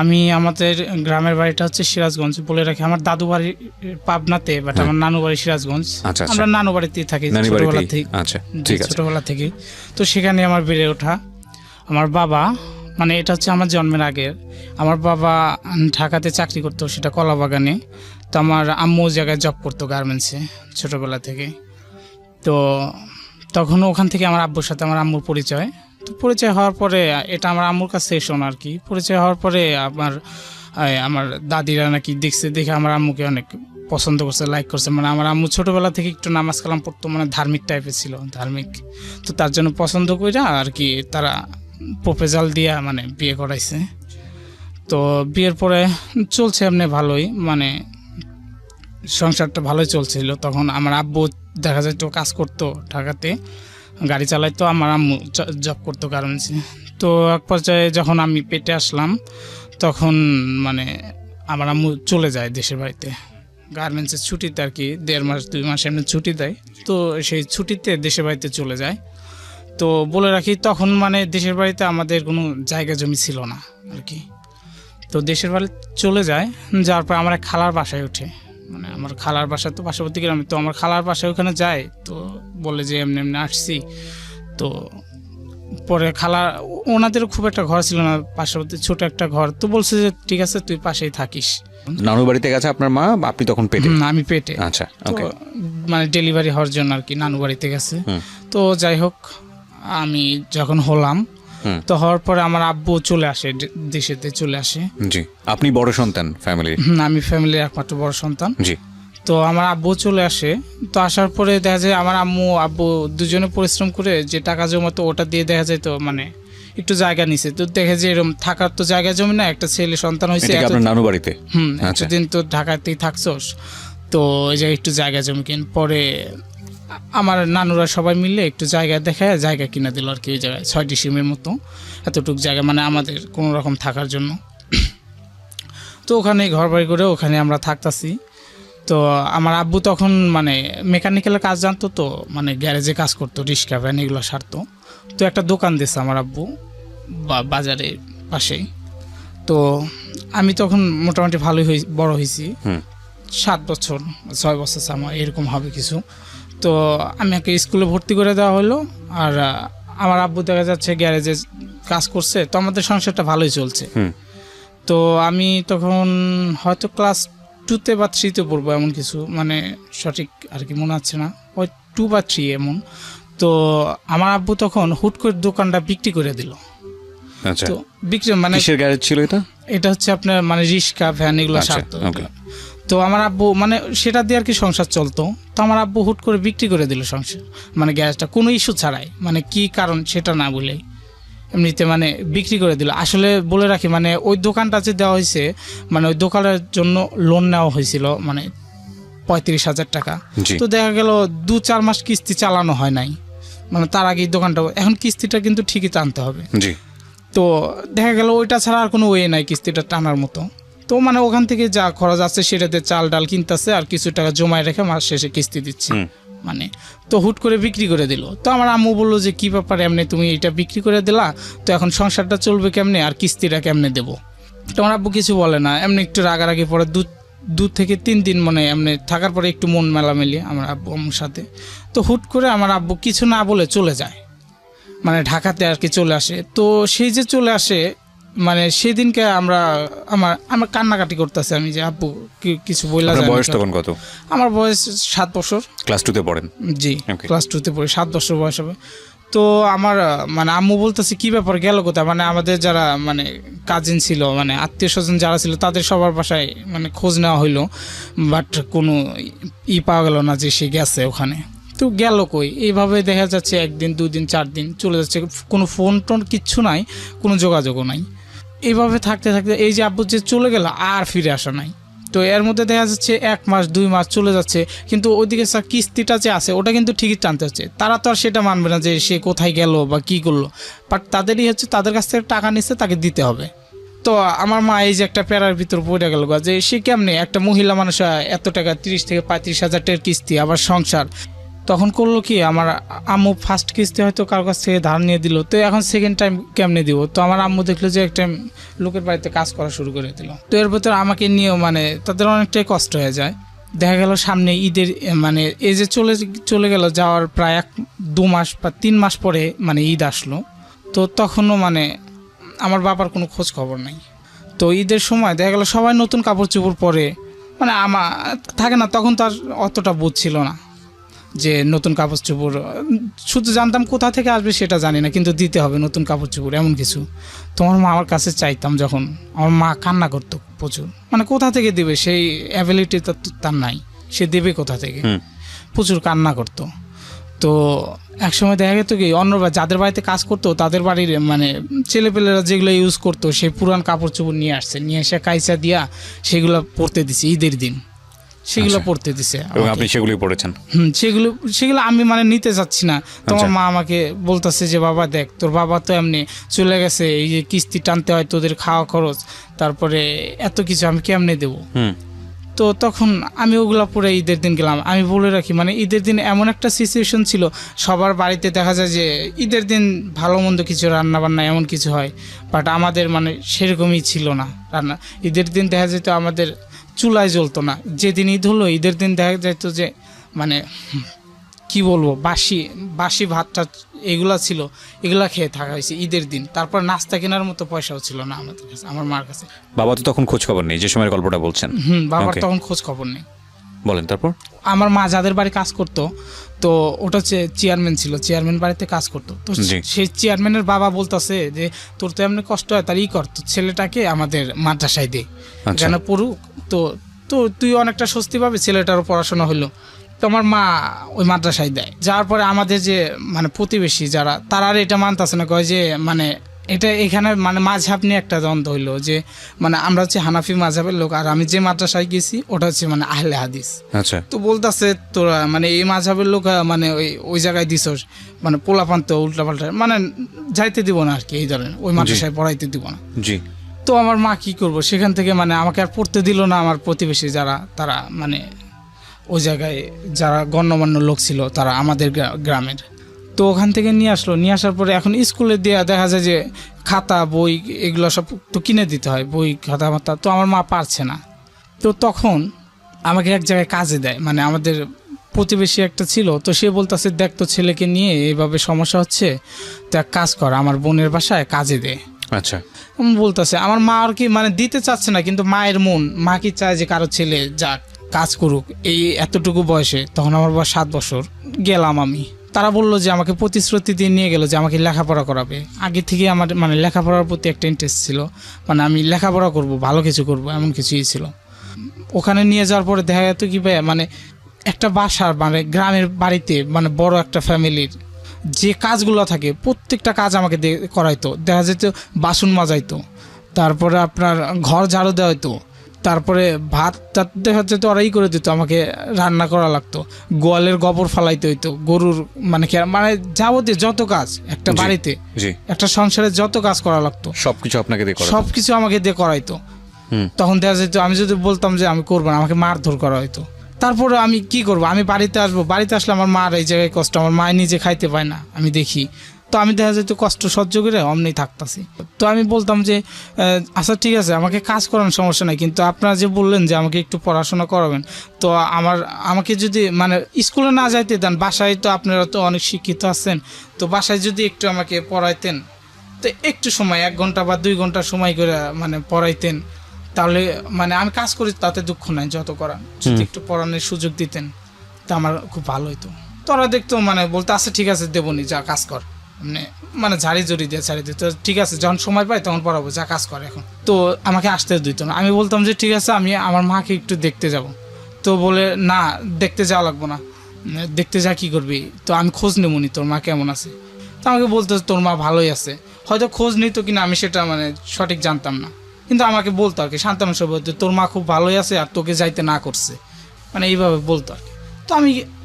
আমি আমাদের গ্রামের বাড়িটা হচ্ছে সিরাজগঞ্জ বলে রাখি। আমার দাদু বাড়ি পাবনাতে, বাট আমার নানু বাড়ি সিরাজগঞ্জ। আমরা নানু বাড়িতেই থাকি ছোটবেলা থেকে। আচ্ছা, ঠিক আছে, ছোটবেলা থেকে। তো সেখানে আমার বেড়ে ওঠা। আমার বাবা, মানে এটা হচ্ছে আমার জন্মের আগের, আমার বাবা ঢাকাতে চাকরি করতো, সেটা কলা বাগানে। তো আমার আম্মু জায়গায় জব করতো গার্মেন্টসে ছোটবেলা থেকে। তো তখন ওখান থেকে আমার আব্বুর সাথে আমার আম্মুর পরিচয়। তো পরিচয় হওয়ার পরে, এটা আমার আম্মুর কাছে শোনা আর কি, পরিচয় হওয়ার পরে আমার দাদিরা নাকি দেখে আমার আম্মুকে অনেক পছন্দ করছে, লাইক করছে। মানে আমার আম্মু ছোটোবেলা থেকে একটু নামাজ কালাম পড়তো, মানে ধার্মিক টাইপের ছিল, ধার্মিক। তো তার জন্য পছন্দ কইরা আর কি তারা প্রপোজাল দিয়া মানে বিয়ে করাইছে। তো বিয়ের পরে চলছে এমনি ভালোই, মানে সংসারটা ভালোই চলছিল। তখন আমার আব্বু দেখা যায় তো কাজ করতো ঢাকাতে, গাড়ি চালাইতো, আমার আম্মু জব করতো গার্মেন্টসে। তো এক পর্যায়ে যখন আমি পেটে আসলাম, তখন মানে আমার আম্মু চলে যায় দেশের বাড়িতে গার্মেন্টসের ছুটিতে আর কি, 1.5 মাস 2 মাস এমনি ছুটি দেয়। তো সেই ছুটিতে দেশের বাড়িতে চলে যায়। তো বলে রাখি, তখন মানে দেশের বাড়িতে আমাদের কোনো জায়গা জমি ছিল না আর কি। তো দেশের বাড়ি চলে যায়, যাওয়ার পর আমার এক খালার বাসায় ওঠে। মানে আমার খালার বাসা তো পার্শ্ববর্তী গ্রামে। তো আমার খালার বাসায় ওখানে যায়, তো বলে যে এমনি এমনি আসছি। তো পরে খালা, ওনাদেরও খুব একটা ঘর ছিল না, পার্শ্ববর্তী ছোট একটা ঘর। তো বলছে যে ঠিক আছে, তুই পাশেই থাকিস। নানু বাড়িতে গেছে আপনার মা, আপনি তখন পেটে? আমি পেটে। আচ্ছা, ওকে। মানে ডেলিভারি হওয়ার জন্য আর কি নানু বাড়িতে গেছে। তো যাই হোক, আমি যখন হলাম, তো হওয়ার পরে আমার আব্বু চলে আসে, দেশেতে চলে আসে। জি, আপনি বড় সন্তান ফ্যামিলির? আমি ফ্যামিলির একমাত্র বড় সন্তান। জি। তো আমার আব্বু চলে আসে। তো আসার পরে দেখা যায় আমার আব্বু দুজনে পরিশ্রম করে যে টাকা জমাতো, ওটা দিয়ে দেখা যায় তো মানে একটু জায়গা নিছে। তো দেখে যে এরকম থাকার তো জায়গা জমি না, একটা ছেলে সন্তান হয়েছে। আপনার নানু বাড়িতে? এতদিন তো ঢাকাতেই থাকছোস, তো এই যে একটু জায়গা জমি কিন। পরে আমার নানুরা সবাই মিলে একটু জায়গা দেখায় জায়গা কিনে দিল আর কি, ওই জায়গায় 6 ডিসিমের মতো এতটুকু জায়গা, মানে আমাদের কোনো রকম থাকার জন্য। তো ওখানে ঘর বাড়ি করে ওখানে আমরা থাকতাছি। তো আমার আব্বু তখন মানে মেকানিক্যালের কাজ জানতো, তো মানে গ্যারেজে কাজ করতো, রিক্সা ভ্যান এগুলো সারতো। তো একটা দোকান দিয়েছে আমার আব্বু বাজারের পাশেই। তো আমি তখন মোটামুটি ভালোই বড় হয়েছি, 7 বছর 6 বছর আমার এরকম হবে কিছু। তো আমাকে স্কুলে ভর্তি করে দেওয়া হলো। আর আমার আব্বু দেখা যাচ্ছে গ্যারেজে কাজ করছে, তো আমাদের সংসারটা ভালোই চলছে। তো আমি তখন হয়তো ক্লাস 2তে বা 3তে পড়বো, এমন কিছু, মানে সঠিক আর কি মনে হচ্ছে না, ওই 2 বা 3 এমন। তো আমার আব্বু তখন হুট করে দোকানটা বিক্রি করে দিল। আচ্ছা, তো বিক্রি মানে কিসের গ্যারেজ ছিল এটা? এটা হচ্ছে আপনার মানে রিক্সা ভ্যান এগুলো সারতো। তো আমার আব্বু মানে সেটা দিয়ে আর কি সংসার চলতো। তো আমার আব্বু হুট করে বিক্রি করে দিল সংসার, মানে গ্যাসটা কোনো ইস্যু ছাড়াই, মানে কি কারণ সেটা না বলেই এমনিতে মানে বিক্রি করে দিল। আসলে বলে রাখি, মানে ওই দোকানটা যে দেওয়া হয়েছে, মানে ওই দোকানের জন্য লোন নেওয়া হয়েছিল মানে 35,000 টাকা। তো দেখা গেল 2-4 মাস কিস্তি চালানো হয় নাই, মানে তার আগে দোকানটা, এখন কিস্তিটা কিন্তু ঠিকই টানতে হবে। তো দেখা গেল ওইটা ছাড়া আর কোনো ওয়ে নাই কিস্তিটা টানার মতো। তো মানে ওখান থেকে যা খরচ আছে সেটাতে চাল ডাল কিনতেছে, আর কিছু টাকা জমায় রেখে মাস শেষে কিস্তি দিচ্ছে মানে। তো হুট করে বিক্রি করে দিল। তো আমার আম্মু বললো যে কি ব্যাপার, এমনি তুমি এটা বিক্রি করে দিলা, তো এখন সংসারটা চলবে কেমনে, আর কিস্তিটা কেমনে দেবো? তো আমার আব্বু কিছু বলে না, এমনি একটু রাগারাগি পরে 2 থেকে 3 দিন মানে এমনি থাকার পরে একটু মন মেলামেলি আমার আব্বু আম্মুর সাথে। তো হুট করে আমার আব্বু কিছু না বলে চলে যায়, মানে ঢাকাতে আর কি চলে আসে। তো সেই যে চলে আসে, মানে সেদিনকে আমার কান্নাকাটি করতেছে, আমি যে আব্বু কিছু বললা। বয়স তখন কত? আমার বয়স 7 বছর। ক্লাস 2তে পড়েন? জি, ক্লাস 2তে পড়ি, 7 বছর বয়স হবে। তো আমার মানে আম্মু বলতেছে কি ব্যাপার, গেল কোথায়? মানে আমাদের যারা মানে কাজিন ছিল, মানে আত্মীয় স্বজন যারা ছিল, তাদের সবার বাসায় মানে খোঁজ নেওয়া হইলো, বাট কোনো পাওয়া গেল না যে সে গেছে ওখানে। তো গেল কই? এইভাবে দেখা যাচ্ছে 1 দিন 2 দিন 4 দিন চলে যাচ্ছে, কোনো ফোন টোন কিচ্ছু নাই, কোনো যোগাযোগও নাই। এইভাবে থাকতে থাকতে এই যে আব্বু যে চলে গেল, আর ফিরে আসা নাই। তো এর মধ্যে দেখা যাচ্ছে 1 মাস 2 মাস চলে যাচ্ছে, কিন্তু ওইদিকে কিস্তিটা যে আছে ওটা কিন্তু ঠিকই টানতে হচ্ছে। তারা তো আর সেটা মানবে না যে সে কোথায় গেল বা কি করলো, বাট তাদেরই হচ্ছে তাদের কাছ থেকে টাকা নিচ্ছে, তাকে দিতে হবে। তো আমার মা এই যে একটা প্যারার ভিতর পড়ে গেল, যে সে কেমনে একটা মহিলা মানুষ এত টাকা 30 থেকে 35,000 টাকার কিস্তি, আবার সংসার, তখন করলো কি, আমার আম্মু ফার্স্ট কিস্তি হয়তো কারোর কাছ থেকে ধার নিয়ে দিল, তো এখন সেকেন্ড টাইম কেমনে দিব। তো আমার আম্মু দেখলো যে একটা লোকের বাড়িতে কাজ করা শুরু করে দিল। তো এর ভেতর আমাকে নিয়েও মানে তাদের অনেকটাই কষ্ট হয়ে যায়। দেখা গেল সামনে ঈদের মানে এই যে চলে গেল, যাওয়ার প্রায় 2 মাস বা 3 মাস পরে মানে ঈদ আসলো। তো তখনও মানে আমার বাবার কোনো খোঁজ খবর নেই। তো ঈদের সময় দেখা গেল সবাই নতুন কাপড় চোপড় পরে, মানে আমার থাকে না, তখন তো আর অতটা বোধ ছিল না যে নতুন কাপড় চোপড়, শুধু জানতাম কোথা থেকে আসবে সেটা জানি না, কিন্তু দিতে হবে নতুন কাপড় চোপড় এমন কিছু। তোমার মা আমার কাছে চাইতাম যখন, আমার মা কান্না করতো প্রচুর, মানে কোথা থেকে দেবে, সেই অ্যাবিলিটি তার নাই, সে দেবে কোথা থেকে, প্রচুর কান্না করতো। তো একসময় দেখা যেত কি, অন্যরা যাদের বাড়িতে কাজ করতো তাদের বাড়ির মানে ছেলেপেলেরা যেগুলো ইউজ করতো সেই পুরান কাপড় চোপড় নিয়ে আসছে, নিয়ে এসে কাইচা দিয়া সেগুলো পরতে দিছে ঈদের দিন, সেগুলো পড়তে দিছে এবং আপনি সেগুলোই পড়েছেন। সেগুলো আমি মানে নিতে চাচ্ছি না। তোমার মা আমাকে বলতেছে যে বাবা দেখ, তোর বাবা তো এমনি চলে গেছে, এই যে কিস্তি টানতে হয়, তোদের খাওয়া খরচ, তারপরে এত কিছু আমি কেমনে দেবো। তো তখন আমি ওগুলা পরে ঈদের দিন গেলাম। আমি বলে রাখি, মানে ঈদের দিন এমন একটা সিচুয়েশন ছিল, সবার বাড়িতে দেখা যায় যে ঈদের দিন ভালো মন্দ কিছু রান্না বান্না এমন কিছু হয়, বাট আমাদের মানে সেরকমই ছিল না রান্না। ঈদের দিন দেখা যেত আমাদের চুলায় জ্বলতো না। যেদিন ঈদ হলো ঈদের দিন দেখা যেত যে মানে কি বলবো, বাসি ভাতটা এগুলা ছিল, এগুলা খেয়ে থাকা হয়েছে ঈদের দিন। তারপর নাস্তা কেনার মতো পয়সাও ছিল না আমাদের কাছে, আমার মার কাছে। বাবা তো তখন খোঁজ খবর নেই যে সময়ের গল্পটা বলছেন। বাবার Okay. তখন খোঁজ খবর নেই। বলেন তারপর। আমার মা যাদের বাড়ি কাজ করতো, তো ওটা হচ্ছে চেয়ারম্যান ছিল, চেয়ারম্যান বাড়িতে কাজ করতো। তো জি। সেই চেয়ারম্যানের বাবা বলতেছে যে তোর তো এমনি কষ্ট হয়, তার কর, তো ছেলেটাকে আমাদের মাদ্রাসায় দে, আচ্ছা। এখানে পড়ুক, তো তো তুই অনেকটা স্বস্তি পাবে, ছেলেটারও পড়াশোনা হলো। তো আমার মা ওই মাদ্রাসায় দেয়। যাওয়ার পরে আমাদের যে মানে প্রতিবেশী যারা, তারা আর এটা মানতেছে না, কয় যে মানে এটা এখানে মানে মাঝহাব নিয়ে একটা দ্বন্দ্ব হইলো, যে মানে আমরা হচ্ছে হানাফি মাঝহাবের লোক, আর আমি যে মাদ্রাসায় গেছি ওটা হচ্ছে মানে আহলে হাদিস। আচ্ছা। তো বলতেছে তোরা মানে এই মাঝহাবের লোক মানে ওই জায়গায় দিছস, মানে পোলাপান তো উল্টাপাল্টা, মানে যাইতে দিব না আর কি, এই ধরনের ওই মাদ্রাসায় পড়াইতে দিব না। জি। তো আমার মা কি করবো, সেখান থেকে মানে আমাকে আর পড়তে দিল না। আমার প্রতিবেশী যারা, তারা মানে ওই জায়গায় যারা গণ্যমান্য লোক ছিল, তারা আমাদের গ্রামের, তো ওখান থেকে নিয়ে আসলো। নিয়ে আসার পরে এখন স্কুলে দেওয়া দেখা যায় যে খাতা বই এগুলো সব তো কিনে দিতে হয়, বই খাতা মাতা, তো আমার মা পারছে না। তো তখন আমাকে এক জায়গায় কাজে দেয়, মানে আমাদের প্রতিবেশী একটা ছিল, তো সে বলতেছে দেখ তো ছেলেকে নিয়ে এইভাবে সমস্যা হচ্ছে, তো এক কাজ কর, আমার বোনের বাসায় কাজে দে। আচ্ছা। বলতেছে আমার মা আর কি মানে দিতে চাচ্ছে না, কিন্তু মায়ের মন, মা কি চায় যে কারো ছেলে যাক কাজ করুক এই এতটুকু বয়সে। তখন আমার বয়স 7 বছর। গেলাম আমি, তারা বললো যে আমাকে প্রতিশ্রুতি দিয়ে নিয়ে গেল যে আমাকে লেখাপড়া করাবে। আগে থেকে আমার মানে লেখাপড়ার প্রতি একটা ইন্টারেস্ট ছিল, মানে আমি লেখাপড়া করব, ভালো কিছু করব, এমন কিছুই ছিল। ওখানে নিয়ে যাওয়ার পরে দেখা যেত কি ভাই, মানে একটা বাসার মানে গ্রামের বাড়িতে মানে বড় একটা ফ্যামিলির যে কাজগুলো থাকে প্রত্যেকটা কাজ আমাকে করাইতো। দেখা যেত বাসন মাজাইতো, তারপরে আপনার ঘর ঝাড়ু দেওয়া হইতো, তারপরে ভাত দেখা যেত ওরাই করে দিত, আমাকে রান্না করা লাগতো, গোয়ালের গোবর ফালাইতে হইতো, গরুর মানে মানে যাবতীয় যত কাজ একটা বাড়িতে, একটা সংসারে যত কাজ করা লাগতো সবকিছু আপনাকে দিয়ে করাতো। সবকিছু আমাকে দিয়ে করাইতো। তখন দেখা যেত আমি যদি বলতাম যে আমি করবো না, আমাকে মারধর করা হইতো। তারপরে আমি কি করব, আমি বাড়িতে আসবো, বাড়িতে আসলে আমার মার এই জায়গায় কষ্ট, আমার মা নিজে খাইতে পায় না, আমি দেখি। তো আমি দেখা যেত কষ্ট সহ্য করে অমনি থাকতাছি। তো আমি বলতাম যে আচ্ছা ঠিক আছে, আমাকে কাজ করানোর সমস্যা নাই, কিন্তু আপনারা যে বললেন যে আমাকে একটু পড়াশোনা করাবেন, তো আমাকে যদি মানে স্কুলে না যাইতে দেন, বাসায় তো আপনারা তো অনেক শিক্ষিত আছেন, তো বাসায় যদি একটু আমাকে পড়াইতেন, তো একটু সময় 1 ঘন্টা বা 2 ঘন্টা সময় করে মানে পড়াইতেন, তাহলে মানে আমি কাজ করি তাতে দুঃখ নাই, যত করা, যদি একটু পড়ানোর সুযোগ দিতেন তা আমার খুব ভালো হইতো। তোরা দেখতো মানে বলতে আচ্ছা ঠিক আছে দেবনি, যা কাজ কর, মানে ঝাড়ি জড়ি দিয়ে ছাড়ি দিত, ঠিক আছে যখন সময় পাই তখন পড়াবো, যা কাজ করে এখন। তো আমাকে আসতে দিত না। আমি বলতাম যে ঠিক আছে আমি আমার মাকে একটু দেখতে যাব, তো বলে না দেখতে যাওয়া লাগবো না, দেখতে যা কি করবি, তো আমি খোঁজ নেবনি তোর মা কেমন আছে। তো আমাকে বলতো তোর মা ভালোই আছে, হয়তো খোঁজ নিত কিনা আমি সেটা মানে সঠিক জানতাম না, কিন্তু আমাকে বলতো আর কি, সান্তানো সব বলতো তোর মা খুব ভালোই আছে আর তোকে যাইতে না করছে, মানে এইভাবে বলতো আর কি। তো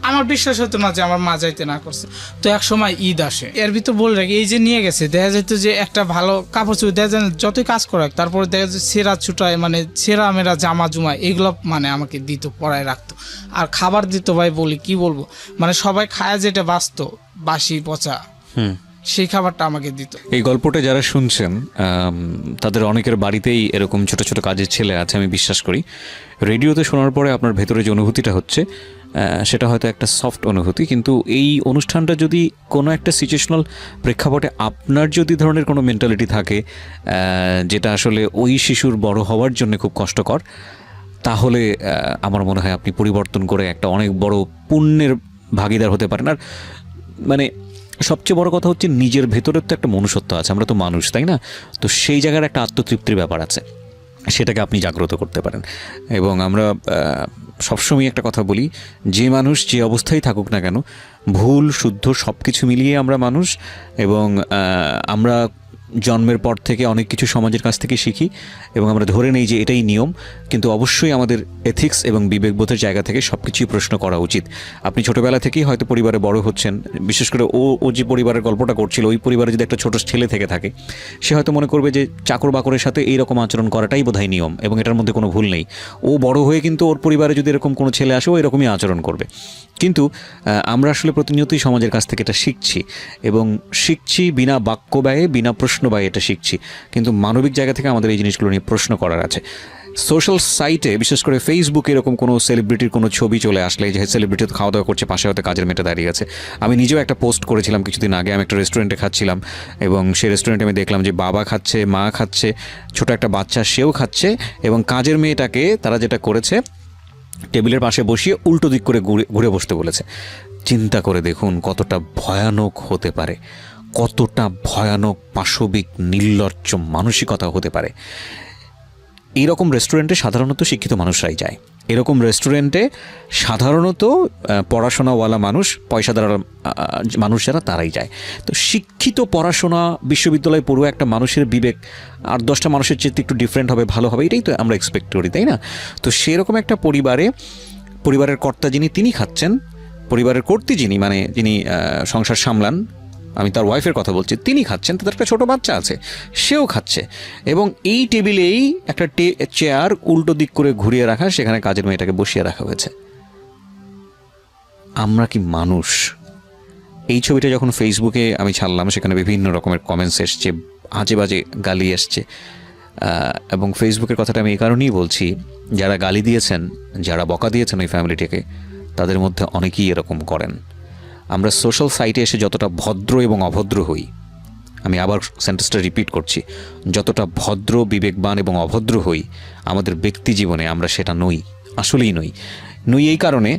আমার বিশ্বাস হতো না যে আমার মা যাইতে না করছে। তো এক সময় ঈদ আসে, এর ভিতর বলে রাখি এই যে নিয়ে গেছে, দেখা যেত যে একটা ভালো কাপড় চোপড় দেখা যায় যতই কাজ করা তারপরে দেখা যায় ছেঁড়া ছুটায় মানে ছেঁড়া মেরা জামা জুমা এগুলো মানে আমাকে দিত, পরায় রাখতো। আর খাবার দিত ভাই বলি কি বলবো, মানে সবাই খায় যেটা বাঁচতো বাসি পচা সেই খাবারটা আমাকে দিত। এই গল্পটা যারা শুনছেন তাদের অনেকের বাড়িতেই এরকম ছোট ছোট কাজের ছেলে আছে আমি বিশ্বাস করি। রেডিওতে শোনার পরে আপনার ভেতরে যে অনুভূতিটা হচ্ছে সেটা হয়তো একটা সফট অনুভূতি, কিন্তু এই অনুষ্ঠানটা যদি কোনো একটা সিচুয়েশনাল প্রেক্ষাপটে আপনার যদি ধরনের কোনো মেন্টালিটি থাকে যেটা আসলে ওই শিশুর বড় হওয়ার জন্য খুব কষ্টকর, তাহলে আমার মনে হয় আপনি পরিবর্তন করে একটা অনেক বড় পুণ্যের ভাগিদার হতে পারেন। আর মানে সবচেয়ে বড় কথা হচ্ছে নিজের ভেতরের তো একটা মনুষ্যত্ব আছে, আমরা তো মানুষ, তাই না? তো সেই জায়গার একটা আত্মতৃপ্তির ব্যাপার আছে, সেটাকে আপনি জাগ্রত করতে পারেন। এবং আমরা সবসময় একটা কথা বলি, যে মানুষ যে অবস্থায় থাকুক না কেন, ভুল শুদ্ধ সব কিছু মিলিয়ে আমরা মানুষ। এবং আমরা জন্মের পর থেকে অনেক কিছু সমাজের কাছ থেকে শিখি এবং আমরা ধরে নেই যে এটাই নিয়ম, কিন্তু অবশ্যই আমাদের এথিক্স এবং বিবেকবোধের জায়গা থেকে সব কিছুই প্রশ্ন করা উচিত। আপনি ছোটোবেলা থেকেই হয়তো পরিবারে বড় হচ্ছেন, বিশেষ করে ও যে পরিবারের গল্পটা করছিল, ওই পরিবারে যদি একটা ছোট ছেলে থেকে থাকে, সে হয়তো মনে করবে যে চাকর বাকরের সাথে এইরকম আচরণ করাটাই বোধহয় নিয়ম এবং এটার মধ্যে কোনো ভুল নেই। ও বড় হয়ে কিন্তু ওর পরিবারে যদি এরকম কোনো ছেলে আসে ও এরকমই আচরণ করবে। কিন্তু আমরা আসলে প্রতিনিয়তই সমাজের কাছ থেকে এটা শিখছি এবং শিখছি বিনা বাক্য ব্যয়ে, বিনা প্রশ্ন ব্যয়ে এটা শিখছি। কিন্তু মানবিক জায়গা থেকে আমাদের এই জিনিসগুলো নিয়ে প্রশ্ন করার আছে। সোশ্যাল সাইটে বিশেষ করে ফেসবুকে এরকম কোনো সেলিব্রিটির কোনো ছবি চলে আসলে, যে সেলিব্রিটি তো খাওয়া দাওয়া করছে, পাশে হয়তো কাজের মেয়েটা দাঁড়িয়ে আছে। আমি নিজেও একটা পোস্ট করেছিলাম কিছুদিন আগে, আমি একটা রেস্টুরেন্টে খাচ্ছিলাম এবং সেই রেস্টুরেন্টে আমি দেখলাম যে বাবা খাচ্ছে, মা খাচ্ছে, ছোট একটা বাচ্চা সেও খাচ্ছে এবং কাজের মেয়েটাকে তারা যেটা করেছে টেবিলের পাশে বসিয়ে উল্টো দিক করে ঘুরে বসতে বলেছে। চিন্তা করে দেখুন কতটা ভয়ানক হতে পারে, কতটা ভয়ানক পাশবিক নির্লজ্জ মানসিকতা হতে পারে। এইরকম রেস্টুরেন্টে সাধারণত শিক্ষিত মানুষরাই যায়, এরকম রেস্টুরেন্টে সাধারণত পড়াশোনাওয়ালা মানুষ, পয়সাদার মানুষ যারা তারাই যায়। তো শিক্ষিত পড়াশোনা বিশ্ববিদ্যালয়ে পড়ুয়া একটা মানুষের বিবেক আর 10টা মানুষের চেয়ে একটু ডিফারেন্ট হবে, ভালো হবে, এটাই তো আমরা এক্সপেক্ট করি, তাই না? তো সেরকম একটা পরিবারের কর্তা যিনি, তিনি খাচ্ছেন, পরিবারের কর্ত্রী যিনি, মানে যিনি সংসার সামলান, আমি তার ওয়াইফের কথা বলছি, তিনি খাচ্ছেন, তাদের একটা ছোটো বাচ্চা আছে সেও খাচ্ছে এবং এই টেবিলেই একটা চেয়ার উল্টো দিক করে ঘুরিয়ে রাখা, সেখানে কাজের মেয়েটাকে বসিয়ে রাখা হয়েছে। আমরা কি মানুষ? এই ছবিটা যখন ফেসবুকে আমি ছাড়লাম, সেখানে বিভিন্ন রকমের কমেন্টস এসছে, আজে বাজে গালি এসছে। এবং ফেসবুকের কথাটা আমি এই কারণেই বলছি, যারা গালি দিয়েছেন, যারা বকা দিয়েছেন ওই ফ্যামিলিটিকে, তাদের মধ্যে অনেকেই এরকম করেন। আমরা সোশ্যাল সাইটে এসে যতটা ভদ্র এবং অভদ্র হই, আমি আবার সেন্টেন্সটা রিপিট করছি, যতটা ভদ্র, বিবেকবান এবং অভদ্র হই, আমাদের ব্যক্তি জীবনে আমরা সেটা নই, আসলেই নই। এই কারণে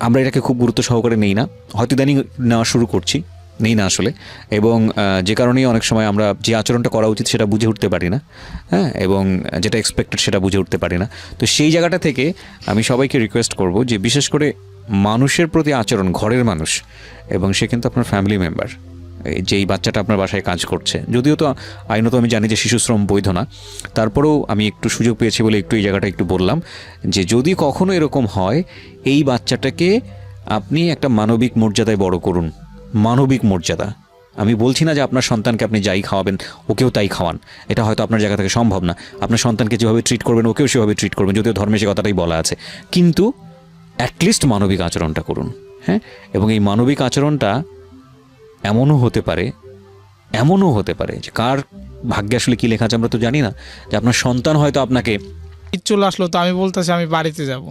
আমরা এটাকে খুব গুরুত্ব সহকারে নেই না, হয়তো ইদানিং নেওয়া শুরু করছি, নেই না আসলে। এবং যে কারণেই অনেক সময় আমরা যে আচরণটা করা উচিত সেটা বুঝে উঠতে পারি না, হ্যাঁ, এবং যেটা এক্সপেক্টেড সেটা বুঝে উঠতে পারি না। তো সেই জায়গাটা থেকে আমি সবাইকে রিকোয়েস্ট করব যে বিশেষ করে মানুষের প্রতি আচরণ, ঘরের মানুষ, এবং সে কিন্তু আপনার ফ্যামিলি মেম্বার, যেই বাচ্চাটা আপনার বাসায় কাজ করছে, যদিও তো আইনত আমি জানি যে শিশু শ্রম বৈধ না, তারপরেও আমি একটু সুযোগ পেয়েছি বলে একটু এই জায়গাটা একটু বললাম যে যদি কখনো এরকম হয়, এই বাচ্চাটাকে আপনি একটা মানবিক মর্যাদায় বড় করুন। মানবিক মর্যাদা, আমি বলছি না যে আপনার সন্তানকে আপনি যাই খাওয়াবেন ওকেও তাই খাওয়ান, এটা হয়তো আপনার জায়গা থেকে সম্ভব না। আপনার সন্তানকে যেভাবে ট্রিট করবেন ওকেও সেভাবে ট্রিট করবেন, যদিও ধর্মে সে কথাটাই বলা আছে, কিন্তু অ্যাটলিস্ট মানবিক আচরণটা করুন, হ্যাঁ। এবং এই মানবিক আচরণটা এমনও হতে পারে যে কার ভাগ্যে আসলে কী লেখা আছে আমরা তো জানি না, যে আপনার সন্তান হয়তো আপনাকে ঈদ চলে আসলো, তো আমি বলতেছি আমি বাড়িতে যাব,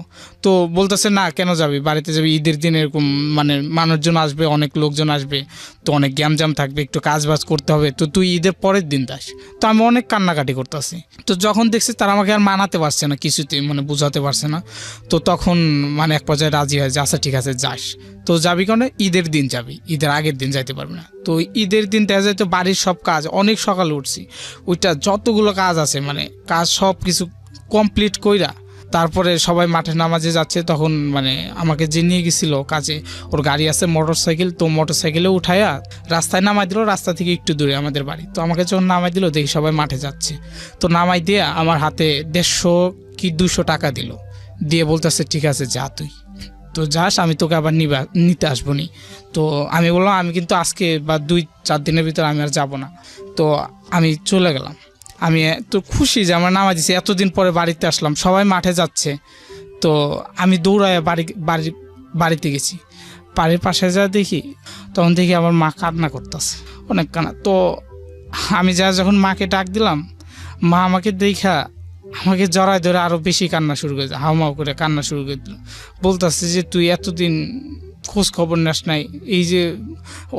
তো বলতেছে না কেন যাবি, বাড়িতে যাবি, ঈদের দিন এরকম মানে মানুষজন আসবে, অনেক লোকজন আসবে, তো অনেক গ্যামজাম থাকবে, একটু কাজ বাজ করতে হবে, তো তুই ঈদের পরের দিন যাস। তো আমি অনেক কান্নাকাটি করতেছি, তো যখন দেখছি তারা আমাকে আর মানাতে পারছে না, কিছুতেই মানে বোঝাতে পারছে না, তো তখন মানে এক পর্যায়ে রাজি হয় যে আচ্ছা ঠিক আছে যাস। তো যাবি কেন, ঈদের দিন যাবি, ঈদের আগের দিন যাইতে পারবি না। তো ঈদের দিন দেখা যায় তো বাড়ির সব কাজ, অনেক সকালে উঠছি, ওইটা যতগুলো কাজ আছে মানে কাজ সব কিছু কমপ্লিট কইরা তারপরে সবাই মাঠে নামাজে যাচ্ছে, তখন মানে আমাকে যে নিয়ে গেছিল কাজে, ওর গাড়ি আছে মোটর সাইকেল, তো মোটর সাইকেলে উঠাইয়া রাস্তায় নামাই দিল, রাস্তা থেকে একটু দূরে আমাদের বাড়ি। তো আমাকে যখন নামাই দিল দেখি সবাই মাঠে যাচ্ছে, তো নামাই দিয়ে আমার হাতে 150 কি 200 টাকা দিল, দিয়ে বলতেছে ঠিক আছে যা তুই। তো যাস, আমি তোকে আবার নিতে আসবো নি। তো আমি বললাম আমি কিন্তু আজকে বা 2-4 দিনের ভিতরে আমি আর যাবো না। তো আমি চলে গেলাম। আমি তো খুশি যে আমার নামাজ দিছি, এতদিন পরে বাড়িতে আসলাম, সবাই মাঠে যাচ্ছে। তো আমি দৌড়ায় বাড়িতে গেছি। বাড়ির পাশে যা দেখি, তখন দেখি আমার মা কান্না করতেছে, অনেক কান্না। তো আমি যখন মাকে ডাক দিলাম, মা আমাকে দেখা আমাকে জড়ায় ধরে আরও বেশি কান্না শুরু করে দিল, হাউমাউ করে কান্না শুরু করে দিল। বলতেছে যে তুই এতদিন খোঁজ খবর নাস নাই, এই যে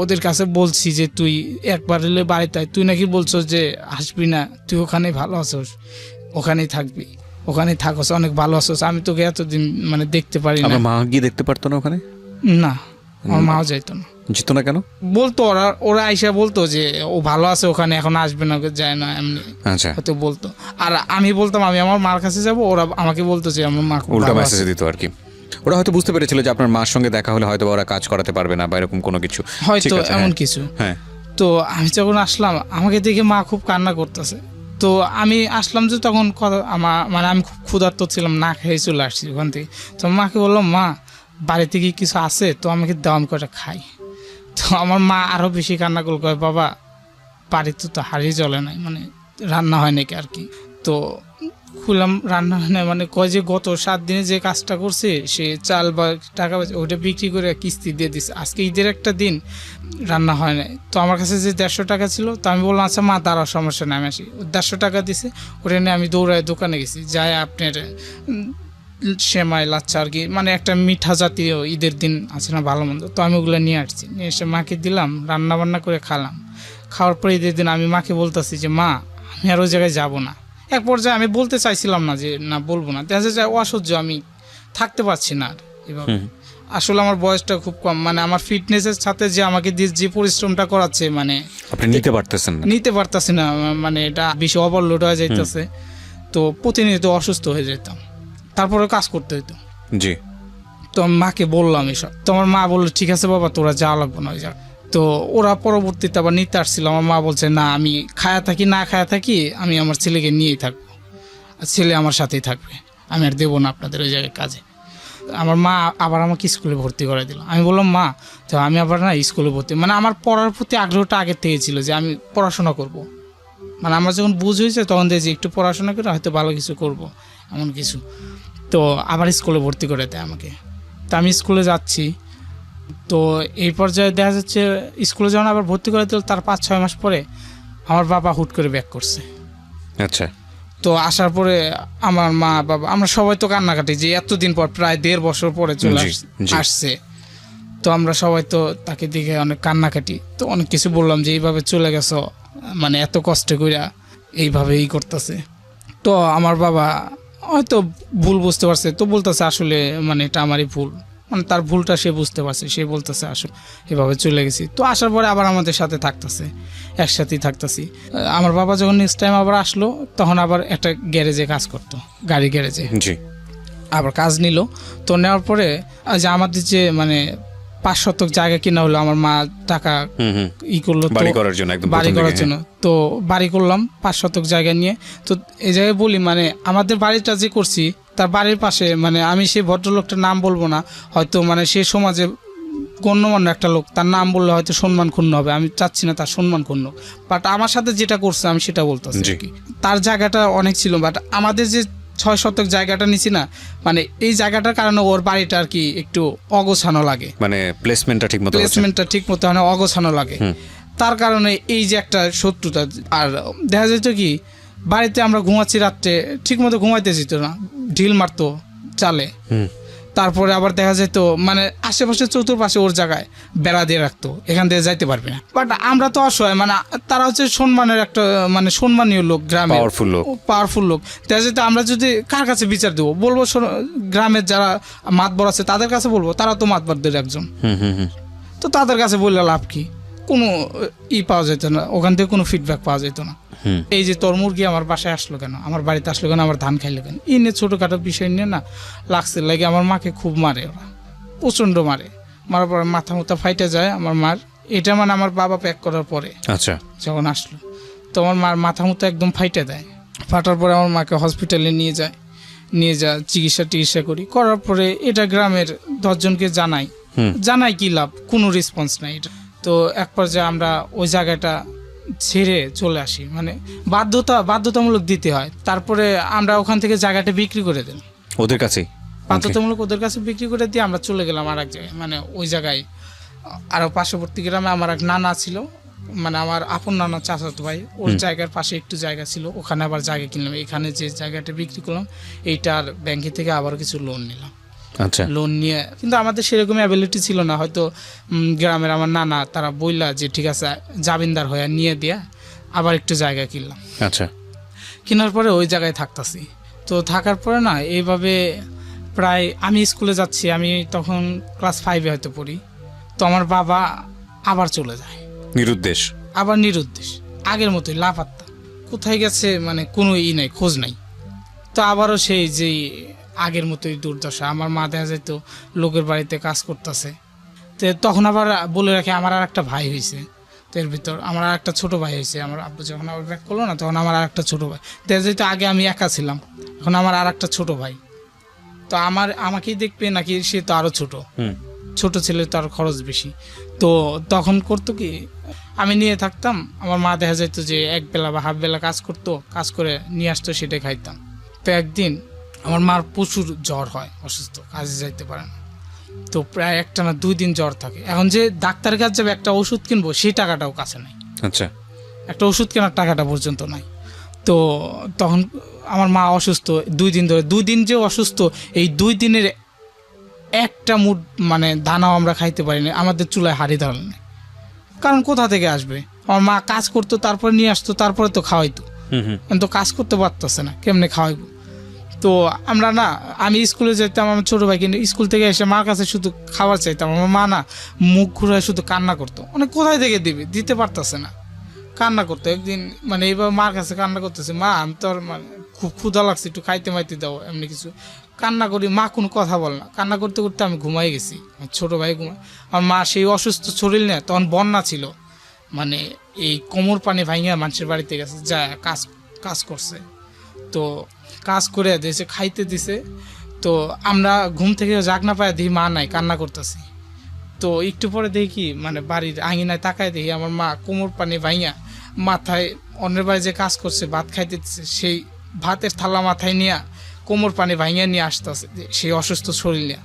ওদের কাছে বলছি যে তুই একবার এলে বাড়িতে তুই নাকি বলছো যে আসবি না, তুই ওখানেই ভালো আছোস, ওখানেই থাকবি, ওখানেই থাকস, অনেক ভালো আছোস, আমি তোকে এতদিন মানে দেখতে পারি না। মা গিয়ে দেখতে পারতো না ওখানে? না, আমার মাও যাইতো না। যেত না কেন? বলতো ওরা আইসা বলতো যে ও ভালো আছে ওখানে, এখন আসবে না, যায় না, এমনি আচ্ছা হয়তো বলতো। আর আমি বলতাম আমি আমার মার কাছে যাব, ওরা আমাকে বলতো যে আমার মা উল্টা মেসেজ দিত আর কি। ওরা হয়তো বুঝতে পেরেছিল যে আপনার মার সঙ্গে দেখা হলে হয়তো ওরা কাজ করাতে পারবে না বা এরকম কোনো কিছু, হয়তো এমন কিছু। হ্যাঁ। তো আমি যখন আসলাম, আমাকে দেখে মা খুব কান্না করতেছে। তো আমি আসলাম যে তখন মানে আমি খুব ক্ষুধার্ত ছিলাম, না খেয়ে চলে আসছি ওখান থেকে। তো মাকে বললাম মা বাড়িতে কি কিছু আছে, তো আমাকে দাও, আমি কটা খাই। তো আমার মা আরও বেশি কান্না করল, কয় বাবা বাড়িতে তো হারিয়ে চলে নাই, মানে রান্না হয় নাকি আর কি। তো খুললাম, রান্না হয় না, মানে কয় যে গত 7 দিনে যে কাজটা করছে সে চাল বা টাকা ওটা বিক্রি করে কিস্তি দিয়ে দিছে, আজকে ঈদের একটা দিন রান্না হয় নাই। তো আমার কাছে যে 150 টাকা ছিল, তো আমি বললাম আচ্ছা মা দাঁড়াও, সমস্যা নেই, আমি আসি। 150 টাকা দিছে, ওটা নিয়ে আমি দৌড়ায় দোকানে গেছি, যাই আপনার সেমাই লাচ্চা আর কি, মানে একটা মিঠা জাতীয় ঈদের দিন আছে না ভালো মন্দ, তো আমি ওগুলো নিয়ে আসছি, নিয়ে এসে মাকে দিলাম, রান্না বান্না করে খালাম। খাওয়ার পরে ঈদের দিন আমি মাকে বলতেছি যে মা আমি আর ওই জায়গায় যাবো না। এক পর্যায়ে আমি বলতে চাইছিলাম না যে না বলবো না, দেখা যায় অসহ্য, আমি থাকতে পারছি না আর এভাবে। আসলে আমার বয়সটা খুব কম, মানে আমার ফিটনেসের সাথে যে আমাকে যে পরিশ্রমটা করাচ্ছে, মানে আপনি নিতে পারতেছি না, মানে এটা বেশি ওভারলোড হয়ে যাইতেছে। তো প্রতিনিয়ত অসুস্থ হয়ে যেতাম, তারপরে কাজ করতে হইতো। জি। তো আমি মাকে বললাম এসব, তো আমার মা বললো ঠিক আছে বাবা তোরা যাওয়া লাগবো না ওই জায়গা। তো ওরা পরবর্তীতে আবার নিতে আসছিল, আমার মা বলছে না আমি খায়া থাকি না খায়া থাকি, আমি আমার ছেলেকে নিয়েই থাকবো, আর ছেলে আমার সাথেই থাকবে, আমি আর দেবো না আপনাদের ওই জায়গায় কাজে। আমার মা আবার আমাকে স্কুলে ভর্তি করে দিল। আমি বললাম মা তো আমি আবার না স্কুলে ভর্তি, মানে আমার পড়ার প্রতি আগ্রহটা আগের থেকে ছিল যে আমি পড়াশোনা করব, মানে আমার যখন বুঝ হয়েছে তখন দেখছি একটু পড়াশোনা করে হয়তো ভালো কিছু করব, এমন কিছু। তো আবার স্কুলে ভর্তি করে দেয় আমাকে। তো আমি স্কুলে যাচ্ছি, তো এই পর্যায়ে দেখা যাচ্ছে স্কুলে যখন আবার ভর্তি করে দিল, তার 5-6 মাস পরে আমার বাবা হুট করে ব্যাক করছে। আচ্ছা। তো আসার পরে আমার মা বাবা আমরা সবাই তো কান্নাকাটি, যে এতদিন পর প্রায় 1.5 বছর পরে চলে আসছে। তো আমরা সবাই তো তাকে দেখে অনেক কান্নাকাটি, তো অনেক কিছু বললাম যে এইভাবে চলে গেছো, মানে এত কষ্ট কইরা এইভাবেই করতেছে। তো আমার বাবা হয়তো ভুল বুঝতে পারছে, তো বলতেছে আসলে মানে এটা আমারই ভুল, মানে তার ভুলটা সে বুঝতে পারছে, সে বলতেছে আসলে এভাবে চলে গেছি। তো আসার পরে আবার আমাদের সাথে থাকতেছে, একসাথেই থাকতেছি। আমার বাবা যখন নেক্সট টাইম আবার আসলো, তখন আবার একটা গ্যারেজে কাজ করতো, গাড়ি গ্যারেজে আবার কাজ নিল। তো নেওয়ার পরে যে আমাদের যে মানে 5 শতক জায়গা কিনা হলো, আমার মা টাকা করলো বাড়ি করার জন্য। তো বাড়ি করলাম 5 শতক জায়গা নিয়ে। তো এই জায়গায় বলি মানে আমাদের বাড়িটা যে করছি তার বাড়ির পাশে, মানে আমি সেই ভদ্রলোকটার নাম বলবো না, হয়তো মানে সে সমাজে গণ্যমান্য একটা লোক, তার নাম বললে হয়তো সম্মান ক্ষুণ্ণ হবে, আমি চাচ্ছি না তার সম্মান ক্ষুণ্ণ, বাট আমার সাথে যেটা করছে আমি সেটা বলতেছি। তার জায়গাটা অনেক ছিল, বাট আমাদের যে 6 শতক জায়গাটা নিছি না, মানে এই জায়গাটার কারণে ওর বাড়িটা আর কি একটু অগোছানো লাগে, মানে প্লেসমেন্টটা ঠিক মতো মানে অগোছানো লাগে। তার কারণে এই যে একটা শত্রুতা। আর দেখা যেত কি বাড়িতে আমরা ঘুমাচ্ছি, রাত্রে ঠিক মতো ঘুমাইতে যেত না, ঢিল মারতো চালে। তারপরে আবার দেখা যেত মানে আশেপাশে চতুর্পাশে ওর জায়গায় বেড়া দিয়ে রাখতো, এখান থেকে যাইতে পারবে না। বাট আমরা তো অসহায়, মানে তারা হচ্ছে সম্মানের একটা মানে সম্মানীয় লোক, গ্রামে পাওয়ারফুল লোক। দেখা যেত আমরা যদি কার কাছে বিচার দেবো, বলবো গ্রামের যারা মাতবর আছে তাদের কাছে বলবো, তারা তো মাতবরদের একজন। তো তাদের কাছে বললে লাভ কি, কোনো পাওয়া যেত না, ওখান থেকে কোনো ফিডব্যাক পাওয়া যেত না। এই যে তোর মুরগি আমার বাসায় আসলো কেন, আমার বাড়িতে আসলো কেন, আমার ধান খাইলো কেন, এই নিয়ে ছোটোখাটো বিষয় নিয়ে না লাগছে লাগে। আমার মাকে খুব মারে, ওরা প্রচণ্ড মারে, মারার পরে মাথা ফাইটে যায় আমার মার। এটা মানে আমার বাবা প্যাক করার পরে যখন আসলো, তো আমার মার মাথা একদম ফাইটে দেয়। ফাটার পরে আমার মাকে হসপিটালে নিয়ে যায়। নিয়ে যা চিকিৎসা করি, করার পরে এটা গ্রামের 10 জনকে জানাই কি লাভ, কোনো রেসপন্স নাই এটা। তো এক পর্যায়ে আমরা ওই জায়গাটা ছেড়ে চলে আসি, মানে বাধ্যতামূলক দিতে হয়। তারপরে আমরা ওখান থেকে জায়গাটা বিক্রি করে দিই ওদের কাছেই, বাধ্যতামূলক ওদের কাছে বিক্রি করে দিয়ে আমরা চলে গেলাম আর এক জায়গায়, মানে ওই জায়গায় আরও পার্শ্ববর্তী গ্রামে আমার এক নানা ছিল, মানে আমার আপন নানা, চাচাতো ভাই, ওর জায়গার পাশে একটু জায়গা ছিল, ওখানে আবার জায়গা কিনলাম। এখানে যে জায়গাটা বিক্রি করলাম এইটার ব্যাংকে থেকে আবার কিছু লোন নিলাম। আচ্ছা, লোন নিয়ে, কিন্তু আমাদের সেরকম অ্যাবিলিটি ছিল না, হয়তো গ্রামের আমার নানা তারা বললা যে ঠিক আছে জামিনদার হয়ে নিয়ে দিয়া আবার একটু জায়গা কিনলাম। আচ্ছা, কেনার পরে ওই জায়গায় থাকতাছি। তো থাকার পরে না এইভাবে প্রায় আমি স্কুলে যাচ্ছি, আমি তখন ক্লাস 5-এ হয়তো পড়ি। তো আমার বাবা আবার চলে যায়, নিরুদ্দেশ, আবার নিরুদ্দেশ, আগের মতোই লাপাত্তা, কোথায় গেছে মানে কোনো নাই, খোঁজ নাই। তো আবারও সেই যে আগের মতোই দুর্দশা, আমার মা দেখা যায় তো লোকের বাড়িতে কাজ করতেছে। তো তখন আবার বলে রাখে আমার আর একটা ভাই হয়েছে, তো এর ভিতর আমার আর একটা ছোটো ভাই হয়েছে। আমার আব্বু যখন আবার ব্যাক করলো না, তখন আমার আর একটা ছোটো ভাই, দেখা যায় তো আগে আমি একা ছিলাম, এখন আমার আর একটা ছোটো ভাই। তো আমাকেই দেখবে নাকি, সে তো আরও ছোট ছেলে, তার খরচ বেশি। তো তখন করতো কি, আমি নিয়ে থাকতাম, আমার মা দেখা যেত যে এক বেলা বা হাফ বেলা কাজ করতো, কাজ করে নিয়ে আসতো, সেটাই খাইতাম। তো একদিন আমার মার প্রচুর জ্বর হয়, অসুস্থ, কাজে যাইতে পারে না। তো প্রায় 1 না 2 দিন জ্বর থাকে। এখন যে ডাক্তারের কাছে যাবে একটা ওষুধ কিনবো, সেই টাকাটাও কাছে নাই, আচ্ছা, একটা ওষুধ কেনার টাকাটা পর্যন্ত নাই। তো তখন আমার মা অসুস্থ 2 দিন ধরে, 2 দিন যে অসুস্থ, এই 2 দিনের একটা মুঠ মানে দানাও আমরা খাইতে পারি না, আমাদের চুলায় হাঁড়ি ধরাল নেই, কারণ কোথা থেকে আসবে। আমার মা কাজ করতো, তারপরে নিয়ে আসতো, তারপরে তো খাওয়াইতো, কিন্তু কাজ করতে পারতেছে না, কেমনে খাওয়াইবো। তো আমরা না, আমি স্কুলে যেতাম, আমার ছোটো ভাই কিন্তু স্কুল থেকে এসে মার কাছে শুধু খাবার চাইতাম, আমার মা না মুখ ঘুরে শুধু কান্না করতো, মানে কোথায় থেকে দিতে পারতেছে না, কান্না করতো। একদিন মানে এইবার মার কাছে কান্না করতেছে, মা আমি তো মানে খুব ক্ষুধা লাগছে, একটু খাইতে মাইতে দাও, এমনি কিছু কান্না করি। মা কোনো কথা বল না, কান্না করতে করতে আমি ঘুমাই গেছি, আমার ছোটো ভাই ঘুমায়। আমার মা সেই অসুস্থ শরীর নিয়ে, তখন বন্যা ছিল, মানে এই কোমর পানি ভাঙিয়া মানুষের বাড়িতে গেছে, যা কাজ করছে। তো কাজ করে দিয়েছে, খাইতে দিছে। তো আমরা ঘুম থেকে জাগ না পাই, দেখি মা নাই, কান্না করতেছি। তো একটু পরে দেখি মানে বাড়ির আঙিনায় তাকায় দেখি আমার মা কোমর পানি ভাঙিয়া মাথায়, অন্যের বাড়ি যে কাজ করছে ভাত খাইতে দিচ্ছে, সেই ভাতের থালা মাথায় নিয়ে কোমর পানি ভাঙিয়া নিয়ে আসতেছে, সেই অসুস্থ শরীর নিয়ে।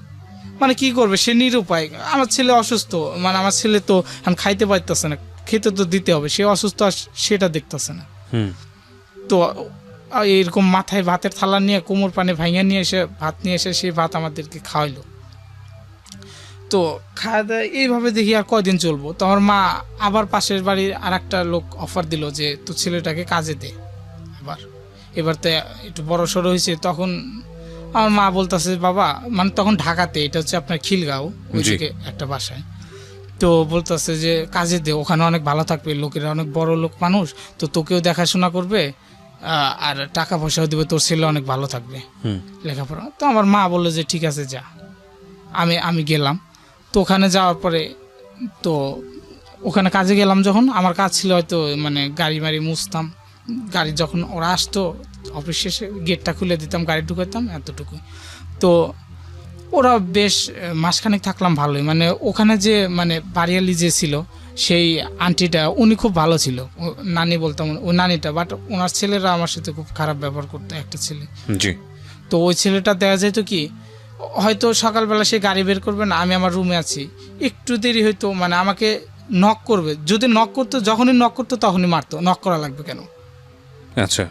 মানে কি করবে, সে নিরুপায়। আমার ছেলে অসুস্থ, মানে আমার ছেলে তো এখন খাইতে পারতেছে না, খেতে তো দিতে হবে, সে অসুস্থ আর সেটা দেখতেছে না। তো এরকম মাথায় ভাতের থালা নিয়ে কোমর পানি ভাঙিয়া নিয়ে এসে ভাত নিয়ে এসে সেই ভাত আমাদেরকে খাওয়াইলো। তো খাওয়া দাওয়া এইভাবে দেখি আর কয়দিন চলবো। তো আমার মা আবার পাশের বাড়ির আর একটা লোক অফার দিল যে তোর ছেলেটাকে কাজে দে। এবার তো একটু বড় সড়ো হয়েছে, তখন আমার মা বলতেছে বাবা, মানে তখন ঢাকাতে, এটা হচ্ছে আপনার খিলগাঁও, ওইদিকে একটা বাসায়। তো বলতেছে যে কাজে দে, ওখানে অনেক ভালো থাকবে, লোকেরা অনেক বড় লোক মানুষ, তো তোকেও দেখাশোনা করবে আর টাকা পয়সাও দিবে, তোর ছেলে অনেক ভালো থাকবে লেখাপড়া। তো আমার মা বললো যে ঠিক আছে যা। আমি গেলাম। তো ওখানে যাওয়ার পরে তো ওখানে কাজে গেলাম, যখন আমার কাজ ছিল হয়তো মানে গাড়ি মারি মুছতাম, গাড়ি যখন ওরা আসতো অফিস শেষে গেটটা খুলে দিতাম, গাড়ি ঢুকাইতাম, এতটুকুই। তো ওরা বেশ মাসখানেক থাকলাম ভালোই, মানে ওখানে যে মানে বাড়িয়ালি যে ছিল সেই আন্টিটা, উনি খুব ভালো ছিল, নানি বলতাম ওই নানিটা, বাট ওনার ছেলেরা আমার সাথে খুব খারাপ ব্যবহার করতো, একটা ছেলে। তো ওই ছেলেটা দেখা যেত কি, হয়তো সকালবেলা সে গাড়ি বের করবে না, আমি আমার রুমে আছি, একটু দেরি হয়তো মানে আমাকে নক করবে, যদি নক করতো, যখনই নক করতো তখনই মারতো, নক করা লাগবে কেন, আচ্ছা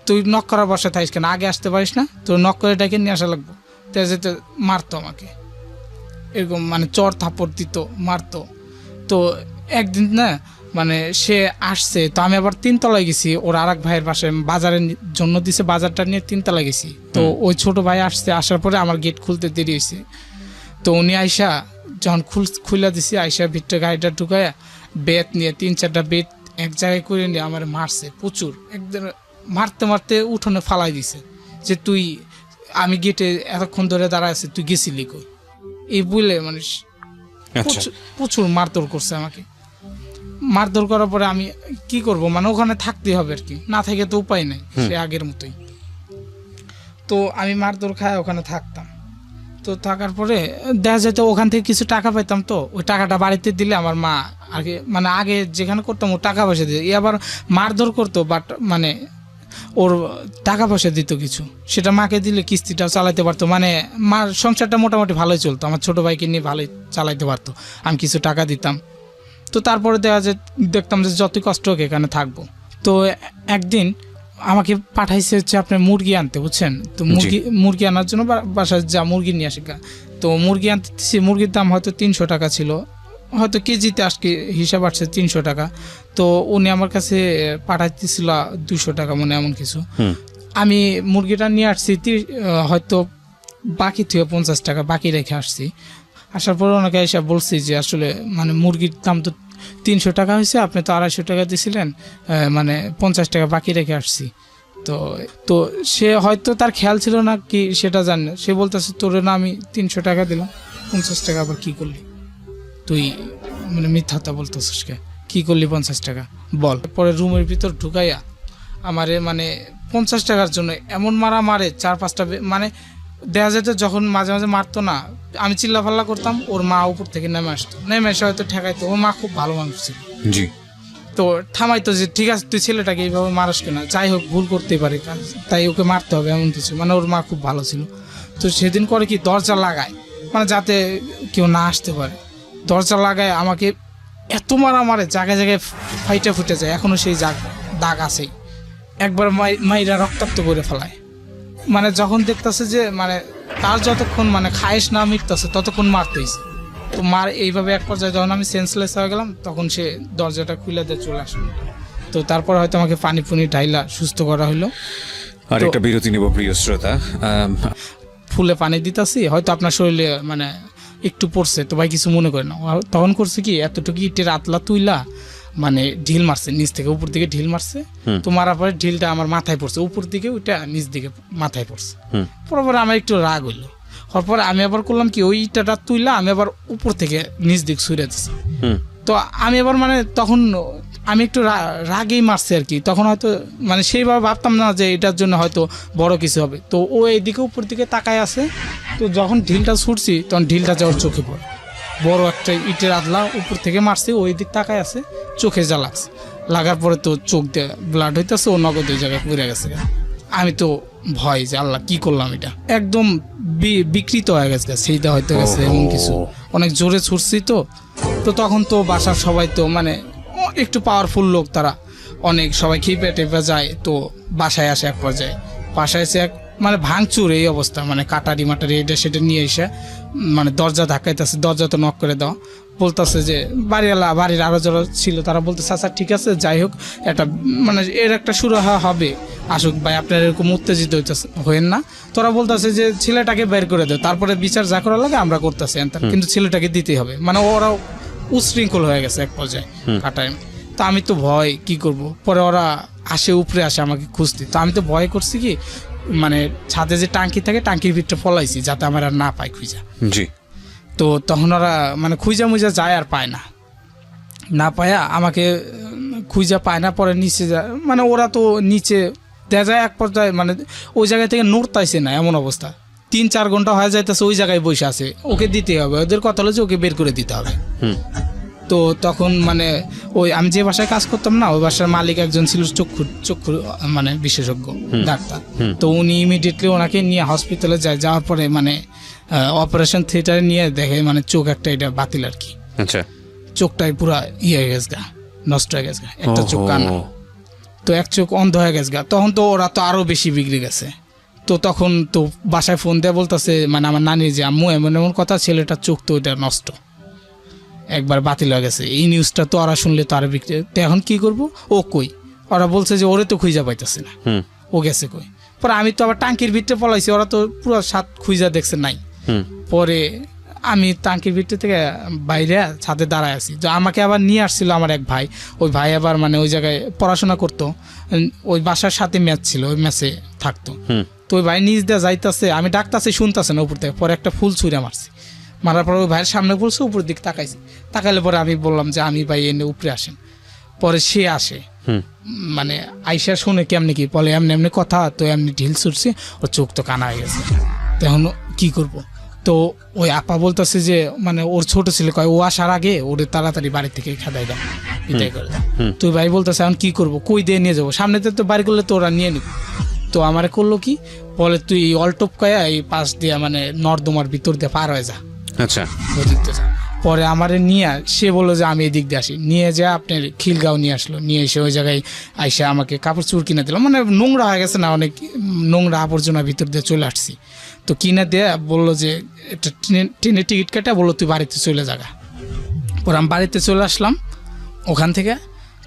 তুই নক করার বসে থাকিস কেন, আগে আসতে পারিস না, তোর নক করে ডেকে নিয়ে আসা লাগবো। তাই যেতে মারতো আমাকে, এরকম মানে চর থাপড় দিত, মারতো। তো একদিন না মানে সে আসছে, তো আমি আবার 3 তলায় গেছি, ওর আর এক ভাইয়ের বাসায় বাজারের জন্য দিছে, বাজারটা নিয়ে 3 তলায় গেছি। তো ওই ছোট ভাই আসছে, আসার পরে আমার গেট খুলতে দেরি হয়েছে। তো উনি আইসা যখন খুলে দিছি, আইসা ভিতরে গাড়িটা ঢুকায় বেত নিয়ে 3-4টা বেত এক জায়গায় করে নিয়ে আমার মারছে প্রচুর, একদম মারতে মারতে উঠোনে ফালাই দিছে, যে তুই, আমি গেটে এতক্ষণ ধরে দাঁড়ায় আছি, তুই গেছিলি কই, এই বলে মানে প্রচুর মারধর করছে আমাকে। মারধর করার পরে আমি কি করব, মানে ওখানে থাকতে হবে আর কি, না থেকে তো উপায় নেই, সে আগের মতোই। তো আমি মারধর খায় ওখানে থাকতাম। তো থাকার পরে দেখা যেত ওখান থেকে কিছু টাকা পেতাম, তো ওই টাকাটা বাড়িতে দিলে আমার মা আগে মানে আগে যেখানে করতাম ও টাকা পয়সা দিত, আবার মারধর করতো, বাট মানে ওর টাকা পয়সা দিত কিছু, সেটা মাকে দিলে কিস্তিটাও চালাইতে পারতো, মানে মার সংসারটা মোটামুটি ভালোই চলতো, আমার ছোটো ভাইকে নিয়ে ভালোই চালাইতে পারতো, আমি কিছু টাকা দিতাম। তো তারপরে দেখতাম যে যতই কষ্ট হোক এখানে থাকবো। তো একদিন আমাকে পাঠাইছে হচ্ছে আপনার মুরগি আনতে, বুঝছেন? তো মুরগি আনার জন্য বাসায় যা মুরগি নিয়ে আসে। তো মুরগি আনতেছি, মুরগির দাম হয়তো 300 টাকা ছিল, হয়তো কেজিতে আজকে হিসাব আসছে 300 টাকা। তো উনি আমার কাছে পাঠাইতেছিল 200 টাকা মনে এমন কিছু। আমি মুরগিটা নিয়ে আসছি হয়তো বাকি থেকে 50 টাকা বাকি রেখে আসছি। আসার পর ওনাকে এসে বলছি যে আসলে মানে মুরগির দাম তো 300 টাকা হয়েছে, আপনি তো 250 টাকা দিয়েছিলেন, মানে 50 টাকা বাকি রেখে আসছি। তো তো সে হয়তো তার খেয়াল ছিল না কি সেটা জানে, সে বলতেছে তোরে না আমি 300 টাকা দিলাম, 50 টাকা আবার কী করলি তুই, মানে মিথ্যাটা বলতেছিস কি করলি 50 টাকা বল। পরে রুমের ভিতর ঢুকাইয়া আমারে মানে 50 টাকার জন্য এমন মারে 4-5টা, মানে দেখা যেত যখন মাঝে মাঝে মারতো না, আমি চিল্লাফাল্লা করতাম, ওর মা উপর থেকে নেমে আসতো, নেমে এসে হয়তো ঠেকাইতো। ওর মা খুব ভালো মানুষ ছিল, জি। তো থামাইতো যে ঠিক আছে তুই ছেলেটাকে এইভাবে মারাস কেনা, যাই হোক ভুল করতেই পারে তাই ওকে মারতে হবে এমন কিছু, মানে ওর মা খুব ভালো ছিল। তো সেদিন করে কি দরজা লাগায়, মানে যাতে কেউ না আসতে পারে, দরজা লাগায় আমাকে এত মারে জায়গায় জায়গায় ফাইটা ফুটে যায়, এখনো সেই দাগ আছেই। একবার মাইরা রক্তাক্ত করে ফেলায়, মানে যখন দেখতেছে যে মানে তার যতক্ষণ মানে খায়েশ না মিটতেছে ততক্ষণ মারতেইছে। তো এইভাবে এক পর্যায়ে যখন আমি সেন্সলেস হয়ে গেলাম তখন সে দরজাটা খুলে দিয়ে চলে আসলো। তো তারপর হয়তো আমাকে পানি ঢাইলা সুস্থ করা হলো। আর একটা বিরতি নেব প্রিয় শ্রোতা। ফুলে পানি দিতেছি, হয়তো আপনার শরীরে মানে একটু পড়ছে, তো ভাই কিছু মনে করে না। তখন করছে কি এতটুকু ইটের আতলা তুইলা মানে ঢিল মারছে, নিচ থেকে উপর দিকে ঢিল মারছে। তো মারার পরে ঢিলটা আমার মাথায় পড়ছে, উপর দিকে ওইটা নিচ দিকে মাথায় পড়ছে। পরে আমার একটু রাগ হইলো, হওয়ার পরে আমি আবার করলাম কি ওই ইটাটা তুইলা আমি আবার উপর থেকে নিচ দিক ছুঁড়ে দিচ্ছি। তো আমি আবার মানে তখন আমি একটু রাগেই মারছি আর কি, তখন হয়তো মানে সেইভাবে ভাবতাম না যে এটার জন্য হয়তো বড় কিছু হবে। তো ও এইদিকে উপর দিকে তাকায় আছে, তো যখন ঢিলটা ছুটছি তখন ঢিলটা যাওয়ার চোখে পড়ে, বড় একটা ইটের আদলা উপর থেকে মারছি, ওই দিক তাকায় আছে, চোখে যা লাগছে, লাগার পরে তো চোখ দিয়ে ব্লাড হইতেছে, ও নগদ ওই জায়গায় পড়ে গেছে। আমি তো ভয় যে আল্লাহ কি করলাম, এটা একদম বিকৃত হয়ে গেছে, সেইটা হয়তো গেছে এমন কিছু, অনেক জোরে ছুটছি। তো তখন তো বাসার সবাই তো মানে একটু পাওয়ারফুল লোক, তারা অনেক সবাই খেপে টেপে যায়। তো বাসায় আসে, এক পর্যায়ে বাসায় এসে মানে ভাঙচুর এই অবস্থা, মানে কাটারি মাটারি এটা সেটা নিয়ে এসে মানে দরজা ধাক্কাইতেছে, দরজা তো নক করে দাও, বলতেছে যে বাড়ির আরো যারা ছিল তারা বলতেছে আচ্ছা ঠিক আছে যাই হোক, একটা মানে এর একটা শুরু হবে, আসুক ভাই আপনার এরকম উত্তেজিত হইতেন না। তোরা বলতেছে যে ছেলেটাকে বের করে দেয়, তারপরে বিচার যা করা লাগে আমরা করতেছি, কিন্তু ছেলেটাকে দিতেই হবে, মানে ওরাও উশৃঙ্খল হয়ে গেছে এক পর্যায়ে কাটায়। তো আমি তো ভয় কি করব, পরে ওরা আসে উপরে আসে আমাকে খুঁজতে, তো আমি তো ভয় করছি কি মানে ছাদে যে টাঙ্কি থাকে টাঙ্কির ভিতরে ফলাইছি যাতে আমার আর না পায় খুঁজা। জি। তো তখন ওরা মানে খুঁজা মুজা যায় আর পায় না পায়া আমাকে খুঁজা পায় না, পরে নিচে যায়, মানে ওরা তো নিচে দেখা যায় এক পর্যায়ে মানে ওই জায়গা থেকে নড়তাইছে না এমন অবস্থা, 3-4 ঘন্টা হয়ে যাইতেছে ওই জায়গায় বসে আছে, ওকে দিতে হবে, ওদের কথা হলো যে ওকে বের করে দিতে হবে। তো তখন মানে ওই আমি যে বাসায় কাজ করতাম না, ওই বাসার মালিক একজন ছিল চক্ষু মানে বিশেষজ্ঞ ডাক্তার। তো উনি ইমিডিয়েটলি ওনাকে নিয়ে হসপিটালে যাওয়ার পরে মানে অপারেশন থিয়েটারে নিয়ে দেখে মানে চোখ একটা এটা বাতিল আর কি। আচ্ছা। চোখটাই পুরা হয়ে গেছে গা, নষ্ট হয়ে গেছে, একটা চোখ কানা, তো এক চোখ অন্ধ হয়ে গেছে গা। তখন তো ওরা তো আরো বেশি বিগড়ে গেছে। তো তখন তো বাসায় ফোন দেয়া বলতেছে মানে আমার নানি যে আম্মু এমন এমন কথা, ছেলেটার চোখ তো ওইটা নষ্ট, একবার বাতিল হয়ে গেছে। এই নিউজটা তো ওরা শুনলে তো আরো বিক্রি, তো এখন কি করবো, ও কই, ওরা বলছে যে ওরে তো খুঁজা পাইতেছে না, ও গেছে কই। পরে আমি তো আবার টাঙ্কির ভিতরে পলাইছি, ওরা তো পুরো সাত খুঁজা দেখছে নাই। পরে আমি টাঙ্কির ভিতর থেকে বাইরে ছাদে দাঁড়ায় আছি, তো আমাকে আবার নিয়ে আসছিল আমার এক ভাই, ওই ভাই আবার মানে ওই জায়গায় পড়াশোনা করতো, ওই বাসার সাথে ম্যাচ ছিল, ওই ম্যাচে থাকতো। তো ওই ভাই নিজ দিয়ে যাইতেছে, আমি ডাকতেছি শুনতেছে না উপর থেকে, পরে একটা ফুল ছুঁড়ে মারছি, মারার পর ওই ভাইয়ের সামনে বলছে, উপর দিকে তাকাইছি, তাকাইলে পরে আমি বললাম যে আমি ভাই এনে উপরে আসেন। পরে সে আসে, মানে আইসা শুনে কেমনি কি বলে এমনি এমনি কথা, তো এমনি ঢিল ছুটছে, ওর চোখ তো কানা হয়ে গেছে। তখন কি করব, তো ওই আপা বলতেছে যে মানে ওর ছোট ছেলে কয় ও আসার আগে ওরে তাড়াতাড়ি বাড়ি থেকে খেদাই দাও, বিদায় করে দাও। তুই ভাই বলতেছে এখন কি করবো, কই দিয়ে নিয়ে যাবো, সামনেতে তো বাড়ি করলে তো ওরা নিয়ে নিব। তো আমারে করলো কি বলে তুই অলটপ কয়া এই পাশ দিয়ে মানে নর্দমার ভিতর দিয়ে পার হয়ে যা, আচ্ছা ওই দিক দিয়ে যা। পরে আমারে নিয়ে সে বললো যে আমি এই দিক দিয়ে আসি, নিয়ে যা আপনার খিলগাঁও নিয়ে আসলো, নিয়ে এসে ওই জায়গায় আইসা আমাকে কাপড় চুর কিনে দিল, মানে নোংরা হয়ে গেছে না, অনেক নোংরা আবর্জনা ভিতর দিয়ে চলে আসছি। তো কিনে দিয়ে বললো যে একটা ট্রেনের টিকিট কেটে বললো তুই বাড়িতে চলে যাগা। পরে আমি বাড়িতে চলে আসলাম, ওখান থেকে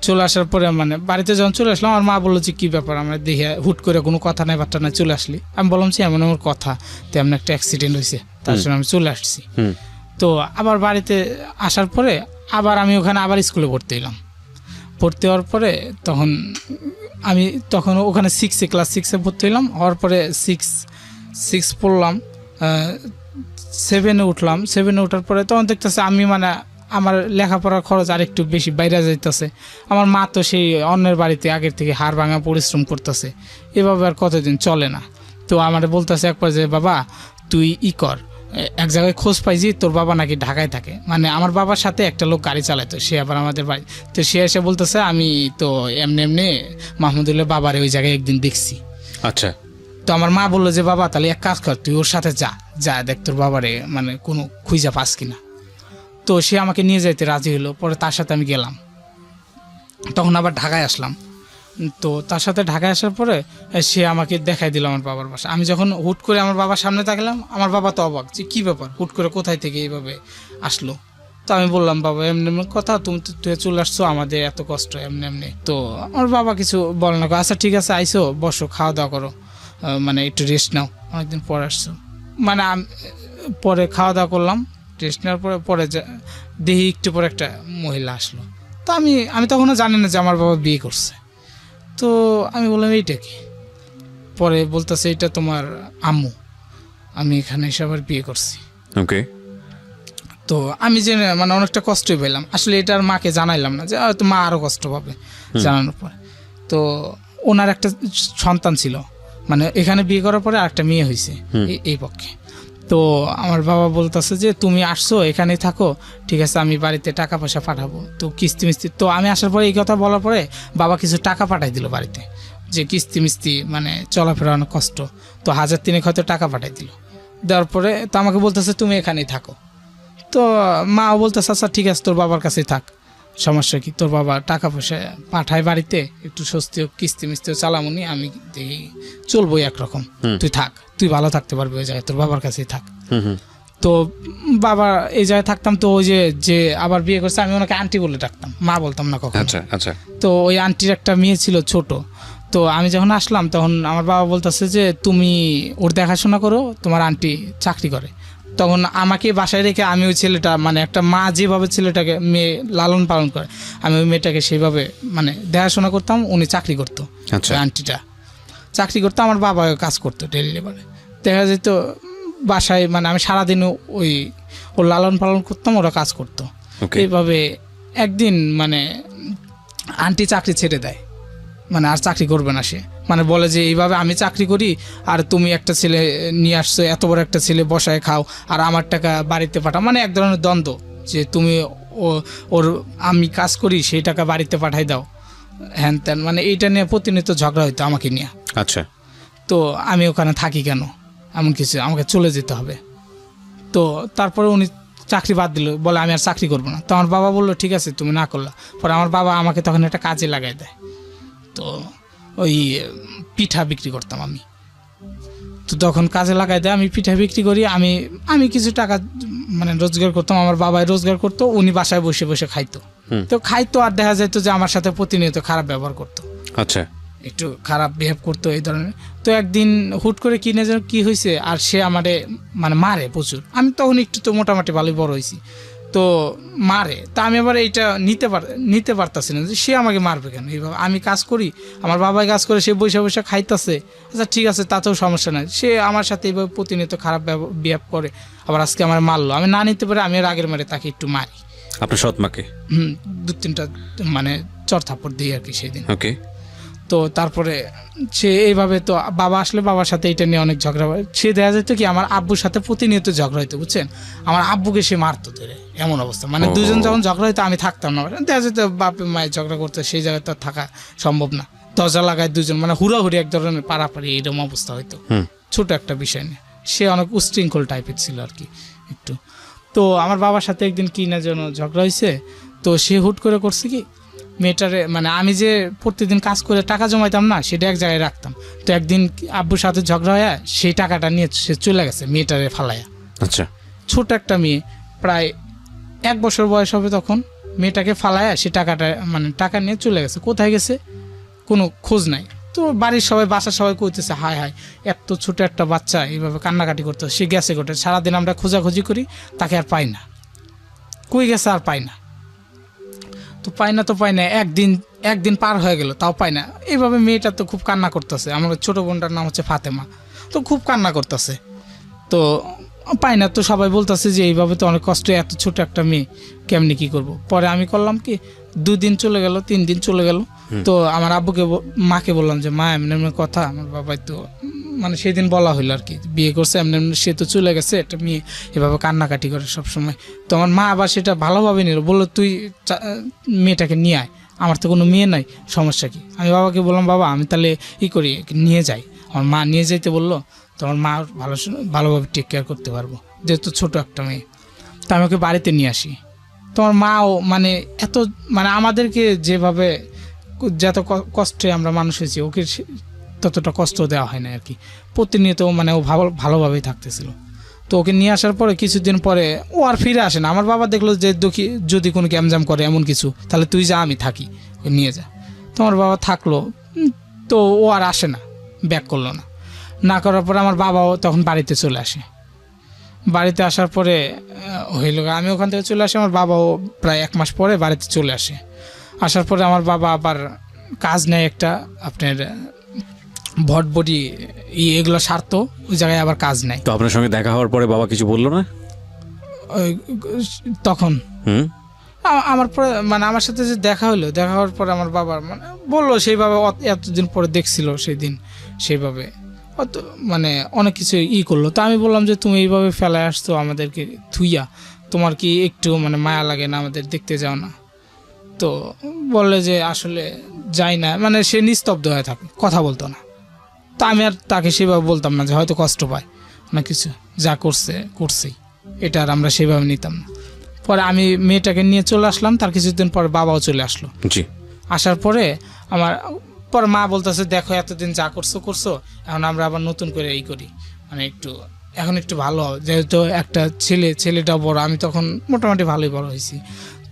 চলে আসার পরে মানে বাড়িতে যখন চলে আসলাম আমার মা বললো যে কী ব্যাপার, আমরা দেখে হুট করে কোনো কথা নাই বার্তা নাই চলে আসলি। আমি বললাম যে এমন আমার কথা, তেমন একটা অ্যাক্সিডেন্ট হয়েছে, তার জন্য আমি চলে আসছি। তো আবার বাড়িতে আসার পরে আবার আমি ওখানে আবার স্কুলে ভর্তি হলাম। ভর্তি হওয়ার পরে তখন ওখানে ক্লাস 6-এ ভর্তি হলাম। হওয়ার পরে সিক্স পড়লাম, 7-এ উঠলাম। 7-এ ওঠার পরে তখন দেখতেছে আমি মানে আমার লেখাপড়ার খরচ আর একটু বেশি বাইরে যাইতেছে। আমার মা তো সেই অন্যের বাড়িতে আগের থেকে হাড় ভাঙা পরিশ্রম করতেছে, এভাবে আর কতদিন চলে না। তো আমার বলতেছে একবার যে বাবা তুই কর, এক জায়গায় খোঁজ পাইছি তোর বাবা নাকি ঢাকায় থাকে, মানে আমার বাবার সাথে একটা লোক গাড়ি চালাতো, সে আবার আমাদের বাড়ি। তো সে এসে বলতেছে আমি তো এমনি এমনি মাহমুদুল্লাহ বাবারে ওই জায়গায় একদিন দেখছি। আচ্ছা। তো আমার মা বললো যে বাবা তাহলে এক কাজ কর, তুই ওর সাথে যা দেখ তোর বাবারে মানে কোনো খুঁজা পাস কিনা। তো সে আমাকে নিয়ে যাইতে রাজি হলো। পরে তার সাথে আমি গেলাম, তখন আবার ঢাকায় আসলাম। তো তার সাথে ঢাকায় আসার পরে সে আমাকে দেখাই দিল আমার বাবার বাসা। আমি যখন হুট করে আমার বাবার সামনে থাকলাম, আমার বাবা তো অবাক যে কী ব্যাপার, হুট করে কোথায় থেকে এইভাবে আসলো। তো আমি বললাম বাবা এমনি এমনি কথা, তুই চলে আসছো, আমাদের এত কষ্ট এমনি এমনি। তো আমার বাবা কিছু বলে না, আচ্ছা ঠিক আছে আইসো, বসো, খাওয়া দাওয়া করো, মানে একটু রেস্ট নাও, অনেকদিন পরে আসছো। মানে পরে খাওয়া দাওয়া করলাম, রেস্ট নেওয়ার পরে দেখি একটু পরে একটা মহিলা আসলো। তো আমি তখনও জানি না যে আমার বাবা বিয়ে করছে। তো আমি বললাম এইটা কি, পরে বলতেছে এটা তোমার আম্মু, আমি এখানে এসে আবার বিয়ে করছি। ওকে। তো আমি যে মানে অনেকটা কষ্টই পেলাম, আসলে এটা আর মাকে জানাইলাম না, যে হয়তো মা আরও কষ্ট পাবে জানানোর পরে। তো ওনার একটা সন্তান ছিল, মানে এখানে বিয়ে করার পরে আরেকটা মেয়ে হয়েছে এই পক্ষে। তো আমার বাবা বলতেছে যে তুমি আসছো এখানেই থাকো, ঠিক আছে আমি বাড়িতে টাকা পয়সা পাঠাবো, তো কিস্তি মিস্তি। তো আমি আসার পরে এই কথা বলার পরে বাবা কিছু টাকা পাঠাই দিল বাড়িতে, যে কিস্তি মিস্তি মানে চলাফেরা অনেক কষ্ট। তো 1,000 হয়তো টাকা পাঠাই দিল। দেওয়ার পরে তো আমাকে বলতেছে তুমি এখানেই থাকো। তো মাও বলতেছে আচ্ছা ঠিক আছে তোর বাবার কাছেই থাক, সমস্যা কি, তোর বাবা টাকা পয়সা পাঠায় বাড়িতে, একটু স্বস্তি হোক, কিস্তি মিস্তিও চালামুনি, আমি দেখি চলবোই একরকম, তুই থাক, তুই ভালো থাকতে পারবি ওই জায়গায়, তোর বাবার কাছেই থাক। তো বাবা এই জায়গায় থাকতাম। তো ওই যে আবার বিয়ে করছে, আমি ওনাকে আন্টি বলে ডাকতাম, মা বলতাম না কখনো। আচ্ছা আচ্ছা। তো ওই আন্টির একটা মেয়ে ছিল ছোট। তো আমি যখন আসলাম তখন আমার বাবা বলতেছে যে তুমি ওর দেখাশোনা করো, তোমার আন্টি চাকরি করে। তখন আমাকে বাসায় রেখে আমি ওই ছেলেটা মানে একটা মা যেভাবে ছেলেটাকে মেয়ে লালন পালন করে, আমি ওই মেয়েটাকে সেইভাবে মানে দেখাশোনা করতাম। উনি চাকরি করতো, ওই আন্টিটা চাকরি করতো, আমার বাবা কাজ করতো ডেলি লেবারে। দেখা যেত বাসায় মানে আমি সারাদিন ওর লালন পালন করতাম, ওরা কাজ করতো। এইভাবে একদিন মানে আন্টি চাকরি ছেড়ে দেয়, মানে আর চাকরি করবে না সে, মানে বলে যে এইভাবে আমি চাকরি করি আর তুমি একটা ছেলে নিয়ে আসছো, এত বড় একটা ছেলে বসায় খাও আর আমার টাকা বাড়িতে পাঠাও, মানে এক ধরনের দ্বন্দ্ব, যে তুমি ওর আমি কাজ করি সেই টাকা বাড়িতে পাঠাই দাও, হ্যান ত্যান, মানে এইটা নিয়ে প্রতিনিয়ত ঝগড়া হইতো আমাকে নিয়ে। আচ্ছা। তো আমি ওখানে থাকি কেন, এমন কিছু, আমাকে চলে যেতে হবে। তো তারপরে উনি চাকরি বাদ দিল, বলে আমি আর চাকরি করবো না। তো আমার বাবা বললো ঠিক আছে তুমি না করলা। পরে আমার বাবা আমাকে তখন একটা কাজে লাগাই দেয়। তো ওই পিঠা বিক্রি করতাম আমি। তো তখন কাজে লাগাই দেয়, আমি পিঠা বিক্রি করি, আমি কিছু টাকা মানে রোজগার করতাম, আমার বাবাই রোজগার করতো, উনি বাসায় বসে বসে খাইতো। তো খাইতো আর দেখা যাইতো যে আমার সাথে প্রতিনিয়ত খারাপ ব্যবহার করতো। আচ্ছা। একটু খারাপ বিহেভ করতো এই ধরনের। তো একদিন হুট করে কিনে যেন কী হয়েছে, আর সে আমারে মানে মারে প্রচুর। আমি তখন একটু তো মোটামুটি ভালোই বড় হয়েছি, তো মারে। তা আমি আবার এইটা নিতে পারতাছি না যে সে আমাকে মারবে কেন এইভাবে, আমি কাজ করি, আমার বাবাই কাজ করে, সে বৈশা বৈশা খাইতেছে, আচ্ছা ঠিক আছে তাতেও সমস্যা নাই, সে আমার সাথে এইভাবে প্রতিনিয়ত খারাপ বিহেভ করে, আবার আজকে আমার মারলো। আমি না নিতে পারে আমি রাগের মারে তাকে একটু মারি। আপনার সৎ মাকে? 2-3টা মানে চর থাপ্পড় দিই আর কি সেদিন। ওকে। তো তারপরে সে এইভাবে, তো বাবা আসলে বাবার সাথে এটা নিয়ে অনেক ঝগড়া হয়। সে দেখা যেত কি আমার আব্বুর সাথে প্রতিনিয়ত ঝগড়া হইতো, বুঝছেন, আমার আব্বুকে সে মারতো ধরে, এমন অবস্থা। মানে দুজন যখন ঝগড়া হইতো আমি থাকতাম না, দেখা যেত বাপে মায়ের ঝগড়া করতে, সেই জায়গায় তো আর থাকা সম্ভব না। দরজা লাগায় দুজন, মানে হুড়াহুড়ি এক ধরনের পাড়াপাড়ি এরকম অবস্থা হইতো ছোট একটা বিষয় নিয়ে। সে অনেক উশৃঙ্খল টাইপের ছিল আর কি একটু। তো আমার বাবার সাথে একদিন কি না যেন ঝগড়া হয়েছে, তো সে হুট করে করছে কি মেয়েটারে, মানে আমি যে প্রতিদিন কাজ করে টাকা জমাইতাম না, সেটা এক জায়গায় রাখতাম। তো একদিন আব্বুর সাথে ঝগড়া হয়ে সেই টাকাটা নিয়ে সে চলে গেছে মেয়েটারে ফালাইয়া। আচ্ছা। ছোট একটা মেয়ে, প্রায় 1 বছর বয়স হবে তখন, মেয়েটাকে ফালাইয়া সে টাকাটা, মানে টাকা নিয়ে চলে গেছে। কোথায় গেছে কোনো খোঁজ নাই। তো বাড়ির সবাই, বাসার সবাই কইতেছে হায় হায়, এত ছোট একটা বাচ্চা এইভাবে কান্নাকাটি করতে, সে গেছে গোটে। সারাদিন আমরা খোঁজাখুঁজি করি, তাকে আর পাই না, কই গেছে আর পাই না। তো পাই না, একদিন পার হয়ে গেল, তাও পাই না। এইভাবে মেয়েটা তো খুব কান্না করতেছে। আমার ছোট বোনটার নাম হচ্ছে ফাতেমা, তো খুব কান্না করতেছে। তো পাই না, তো সবাই বলতেছে যে এইভাবে তো অনেক কষ্ট, এত ছোট একটা মেয়ে কেমনি কি করব। পরে আমি করলাম কি, 2 দিন চলে গেল, 3 দিন চলে গেল। তো আমার আব্বুকে মাকে বললাম যে মা এমনি এমনি কথা, আমার বাবাই তো মানে সেদিন বলা হইলো আর কি, বিয়ে করছে এমনি এমনি, সে তো চলে গেছে, একটা মেয়ে এভাবে কান্নাকাটি করে সবসময়। তো আমার মা আবার সেটা ভালোভাবে নিল, বললো তুই মেয়েটাকে নিয়ে আয়, আমার তো কোনো মেয়ে নাই, সমস্যা কি। আমি বাবাকে বললাম বাবা আমি তাহলে করি, নিয়ে যাই। আমার মা নিয়ে যাইতে বললো। তো আমার মা ভালোভাবে টেক কেয়ার করতে পারবো, যেহেতু ছোট একটা মেয়ে। তো আমি ওকে বাড়িতে নিয়ে আসি। তোমার মাও মানে এত, মানে আমাদেরকে যেভাবে যত কষ্টে আমরা মানুষ হয়েছি, ওকে ততটা কষ্ট দেওয়া হয় না আর কি। প্রতিনিয়ত মানে ও ভালোভাবেই থাকতেছিল। তো ওকে নিয়ে আসার পরে কিছুদিন পরে ও আর ফিরে আসে না। আমার বাবা দেখলো যে যদি কোনো গ্যামজাম করে এমন কিছু, তাহলে তুই যা, আমি থাকি, ওকে নিয়ে যা। তো আমার বাবা থাকলো, তো ও আর আসে না, ব্যাক করলো না করার পরে আমার বাবাও তখন বাড়িতে চলে আসে। বাড়িতে আসার পরে হইল, আমি ওখান থেকে চলে আসি, আমার বাবাও প্রায় 1 মাস পরে বাড়িতে চলে আসে। আসার পরে আমার বাবা আবার কাজ নেয় একটা, আপনার ভটবটি এগুলো সারত, ওই জায়গায় আবার কাজ নেয়। তো আপনার সঙ্গে দেখা হওয়ার পরে বাবা কিছু বললো না তখন? আমার পরে মানে আমার সাথে যে দেখা হওয়ার পরে আমার বাবার মানে বললো সেইভাবে, এতদিন পরে দেখছিল সেই দিন, সেইভাবে অত মানে অনেক কিছু করলো। তো আমি বললাম যে তুমি এইভাবে ফেলায় আসছো আমাদেরকে থুইয়া, তোমার কি একটু মানে মায়া লাগে না, আমাদের দেখতে যাও না? তো বললে যে আসলে যাই না, মানে সে নিস্তব্ধ হয়ে থাকে, কথা বলতো না। তো আমি আর তাকে সেভাবে বলতাম না যে হয়তো কষ্ট পায় না কিছু, যা করছেই, এটা আর আমরা সেভাবে নিতাম না। পরে আমি মেয়েটাকে নিয়ে চলে আসলাম, তার কিছুদিন পরে বাবাও চলে আসলো। জি। আসার পরে আমার পরে মা বলতেছে দেখো এতদিন যা করছো, এখন আমরা আবার নতুন করে করি, মানে এখন একটু ভালো হবে, যেহেতু একটা ছেলেটা বড়, আমি তখন মোটামুটি ভালোই বড় হয়েছি।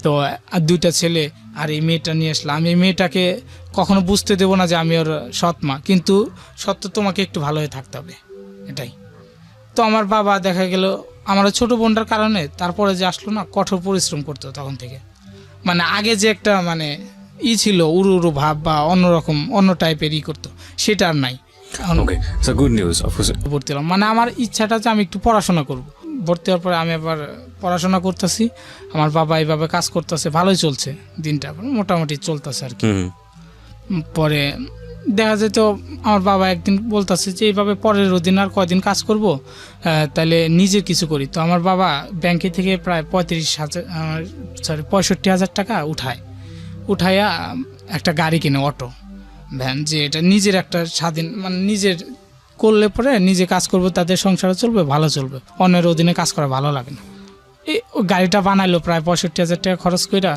তো আর 2টা ছেলে, আর এই মেয়েটা নিয়ে আসলাম। আমি এই মেয়েটাকে কখনো বুঝতে দেবো না যে আমি ওর সৎ মা, কিন্তু সত্য তোমাকে একটু ভালো হয়ে থাকতে হবে, এটাই। তো আমার বাবা দেখা গেল আমার ছোট বোনটার কারণে তারপরে যে আসলো না, কঠোর পরিশ্রম করতো তখন থেকে। মানে আগে যে একটা মানে ছিল উড়ু ভাব বা অন্যরকম অন্য টাইপের করতো, সেটা আর নাই। ওকে, সো গুড নিউজ। ভর্তি হলাম, মানে আমার ইচ্ছাটা যে আমি একটু পড়াশোনা করব। ভর্তি হওয়ার পরে আমি আবার পড়াশোনা করতেছি, আমার বাবা এইভাবে কাজ করতেছে, ভালোই চলছে, দিনটা মোটামুটি চলতেছে আর কি। পরে দেখা যেত আমার বাবা একদিন বলতেছে যে এইভাবে পরের দিন আর কয়দিন কাজ করব, তাহলে নিজে কিছু করি। তো আমার বাবা ব্যাংকে থেকে প্রায় 65,000 টাকা উঠাইয়া একটা গাড়ি কিনে, অটো ভ্যান, যে এটা নিজের একটা স্বাধীন, মানে নিজের করলে পরে নিজে কাজ করবো, তাদের সংসারও চলবে, ভালো চলবে, অন্যের অধীনে কাজ করা ভালো লাগে না। ওই গাড়িটা বানাইলো প্রায় 65,000 টাকা খরচ কইরা।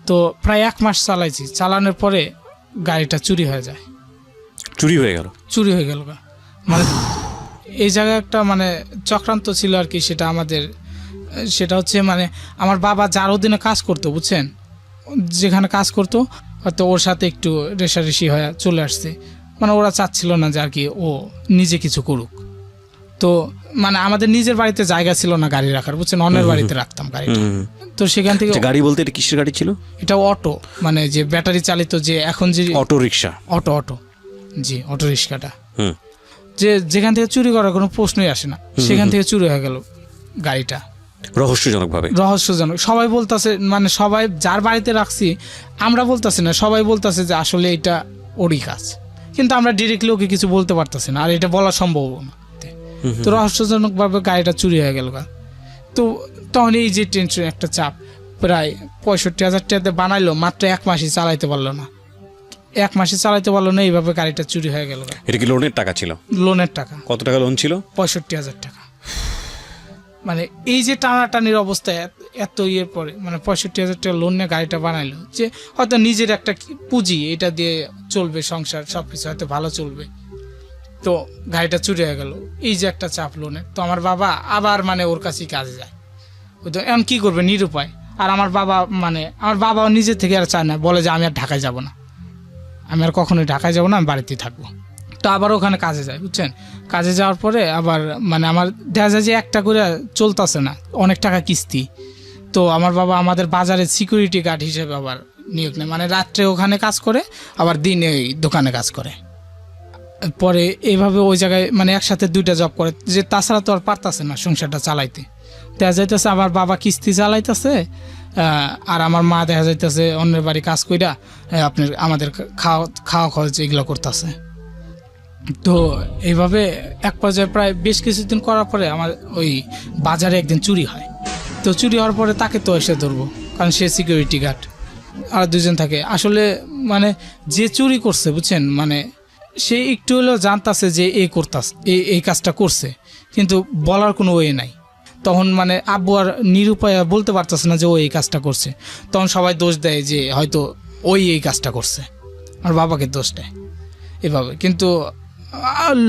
তো প্রায় 1 মাস চালাইছি, চালানোর পরে গাড়িটা চুরি হয়ে যায়। চুরি হয়ে গেল। মানে এই জায়গায় একটা মানে চক্রান্ত ছিল আর কি। সেটা হচ্ছে মানে আমার বাবা যার অধীনে কাজ করতো, বুঝছেন, যেখানে কাজ করতো, হয়তো ওর সাথে একটু রেষারেষি হয়ে চলে আসছে। মানে ওরা চাচ্ছিল না যে আর কি ও নিজে কিছু করুক। তো মানে আমাদের নিজের বাড়িতে জায়গা ছিল না গাড়ি রাখার, বুঝছেন, অন্যের বাড়িতে রাখতাম গাড়িটা। তো সেখান থেকে গাড়ি বলতে এটা কিসের গাড়ি ছিল? এটা অটো, মানে যে ব্যাটারি চালিত, যে এখন যে অটো রিক্সা। অটো জি, অটো রিক্সাটা, যেখান থেকে চুরি করার কোনো প্রশ্নই আসে না, সেখান থেকে চুরি হয়ে গেল গাড়িটা। রহস্যজনক। সবাই বলতেছে, মানে সবাই যার বাড়িতে রাখছি আমরা বলতেছি না, সবাই বলতেছে যে আসলে এটা ওরই কাজ, কিন্তু আমরা ডিরেক্টলি ওকে কিছু বলতে পারতেছি না, আর এটা বলা সম্ভব না। তো রহস্যজনকভাবে গাড়িটা চুরি হয়ে গেল। তো তখন এই যে টেনশন, একটা চাপ, প্রায় 65,000 টাকাতে বানাইলো, মাত্র 1 মাসই চালাইতে পারলো না। 1 মাসে চালাইতে পারলো না, এইভাবে গাড়িটা চুরি হয়ে গেল। এটা কি লোনের টাকা ছিল? লোনের টাকা। কত টাকা লোন ছিল? 65,000 টাকা। মানে এই যে টানাটানির অবস্থায় এত ইয়ের পরে, মানে 65,000 টাকা লোন নিয়ে গাড়িটা বানাইলো, যে হয়তো নিজের একটা পুঁজি, এটা দিয়ে চলবে সংসার, সবকিছু হয়তো ভালো চলবে। তো গাড়িটা চুরি হয়ে গেল, এই যে একটা চাপ লোনের। তো আমার বাবা আবার মানে ওর কাছেই কাজে যায়। ওই তো এখন কী করবে, নিরুপায়। আর আমার বাবা নিজে থেকে আর চায় না, বলে যে আমি আর ঢাকায় যাব না, আমি আর কখনোই ঢাকায় যাব না, আমি বাড়িতেই থাকবো। তো আবার ওখানে কাজে যায়, বুঝছেন। কাজে যাওয়ার পরে আবার মানে আমার দেখা যায় যে একটা করে চলতেছে না, অনেক টাকা কিস্তি। তো আমার বাবা আমাদের বাজারে সিকিউরিটি গার্ড হিসেবে আবার নিয়োগ নেয়, মানে রাত্রে ওখানে কাজ করে, আবার দিনে ওই দোকানে কাজ করে। পরে এইভাবে ওই জায়গায় মানে একসাথে 2টা জব করে, যে তাছাড়া তো আর পারতাছে না সংসারটা চালাইতে। দেখা যাইতেছে আমার বাবা কিস্তি চালাইতেছে, আর আমার মা দেখা যাইতেছে অন্যের বাড়ি কাজ কইরা আমাদের খাওয়া খরচ এগুলো করতেছে। তো এইভাবে এক পর্যায়ে প্রায় বেশ কিছুদিন করার পরে আমার ওই বাজারে একদিন চুরি হয়। তো চুরি হওয়ার পরে তাকে তো এসে ধরবো, কারণ সে সিকিউরিটি গার্ড, আর 2জন থাকে। আসলে মানে যে চুরি করছে, বুঝছেন, মানে সে একটু হলেও জানতাছে যে এই কাজটা করছে, কিন্তু বলার কোনো ওয়ে নাই। তখন মানে আব্বু আর নিরুপায় বলতে পারতেছে না যে ও এই কাজটা করছে। তখন সবাই দোষ দেয় যে হয়তো ওই এই কাজটা করছে, আর বাবাকে দোষ দেয় এভাবে। কিন্তু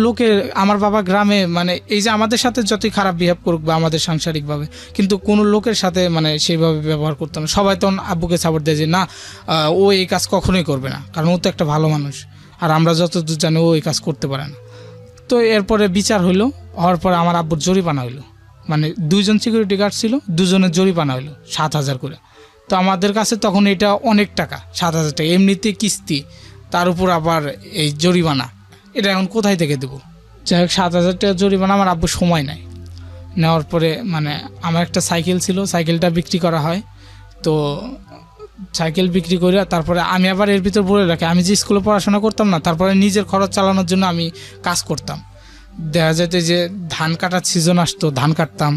লোকের, আমার বাবা গ্রামে মানে এই যে আমাদের সাথে যতই খারাপ বিহেভ করুক বা আমাদের সাংসারিকভাবে, কিন্তু কোনো লোকের সাথে মানে সেইভাবে ব্যবহার করতো না। সবাই তখন আব্বুকে সাপোর্ট দেয় যে না, ও এই কাজ কখনোই করবে না, কারণ ও তো একটা ভালো মানুষ, আর আমরা যতদূর জানি ও এই কাজ করতে পারে না। তো এরপরে বিচার হইলো, হওয়ার পরে আমার আব্বুর জরিমানা হইলো, মানে 2জন সিকিউরিটি গার্ড ছিল, 2জনের জরিমানা হইলো 7,000 করে। তো আমাদের কাছে তখন এটা অনেক টাকা, 7,000 টাকা এমনিতে কিস্তি, তার উপর আবার এই জরিমানা, এটা এখন কোথায় থেকে দেবো? যাই হোক 7,000 টাকা জরিমানা, আমার আব্বু সময় নেয়। নেওয়ার পরে মানে আমার একটা সাইকেল ছিল, সাইকেলটা বিক্রি করা হয়। তো সাইকেল বিক্রি করে তারপরে আমি আবার এর ভিতর বলে রাখি, আমি যে স্কুলে পড়াশোনা করতাম না, তারপরে নিজের খরচ চালানোর জন্য আমি কাজ করতাম। দেখা যেত যে ধান কাটার সিজন আসতো, ধান কাটতাম,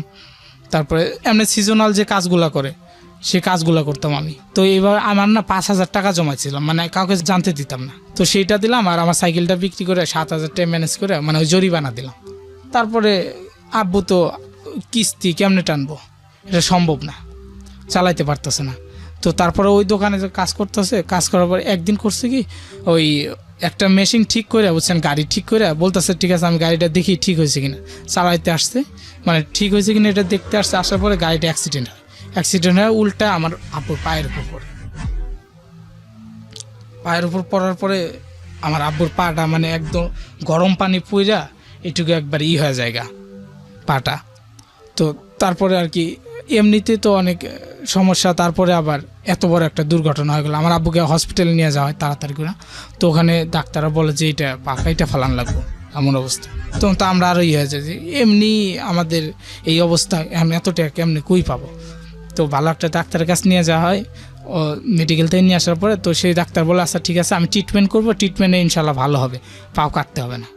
তারপরে এমনি সিজনাল যে কাজগুলো করে সে কাজগুলো করতাম আমি। তো এবার আমার না 5,000 টাকা জমাইছিলাম, মানে কাউকে জানতে দিতাম না। তো সেইটা দিলাম, আর আমার সাইকেলটা বিক্রি করে 7,000 টাকা ম্যানেজ করে মানে ওই জরিমানা দিলাম। তারপরে আব্বু তো কিস্তি কেমনে টানবো, এটা সম্ভব না, চালাইতে পারতেছে না। তো তারপরে ওই দোকানে কাজ করতেছে, কাজ করার পর একদিন করছে কি, ওই একটা মেশিন ঠিক করে, বুঝছেন, গাড়ি ঠিক করে বলতেছে ঠিক আছে আমি গাড়িটা দেখি ঠিক হয়েছে কিনা। চালাইতে আসছে, মানে ঠিক হয়েছে কিনা এটা দেখতে আসছে। আসার পরে গাড়িটা অ্যাক্সিডেন্ট হয়ে উল্টা আমার আব্বুর পায়ের উপর পড়ে। পায়ের উপর পড়ার পরে আমার আব্বুর পাটা মানে একদম গরম পানি পুইরা এটুকু একবার হয়ে জায়গা পাটা। তো তারপরে আর কি এমনিতে তো অনেক সমস্যা, তারপরে আবার এত বড় একটা দুর্ঘটনা হয়ে গেল। আমার আব্বুকে হসপিটালে নিয়ে যাওয়া হয় তাড়াতাড়ি করে। তো ওখানে ডাক্তাররা বলে যে এটা পাকাইটা ফালান লাগবো, এমন অবস্থা। তো আমরা আরও হয়ে যায় যে এমনি আমাদের এই অবস্থা, এত টাকা কেমনি কই পাবো। তো ভালো একটা ডাক্তারের কাছে নিয়ে যাওয়া হয়, ও মেডিকেল থেকে নিয়ে আসার পরে তো সেই ডাক্তার বলে আচ্ছা ঠিক আছে আমি ট্রিটমেন্ট করবো, ট্রিটমেন্টে ইনশাল্লাহ ভালো হবে, পাও কাটতে হবে না।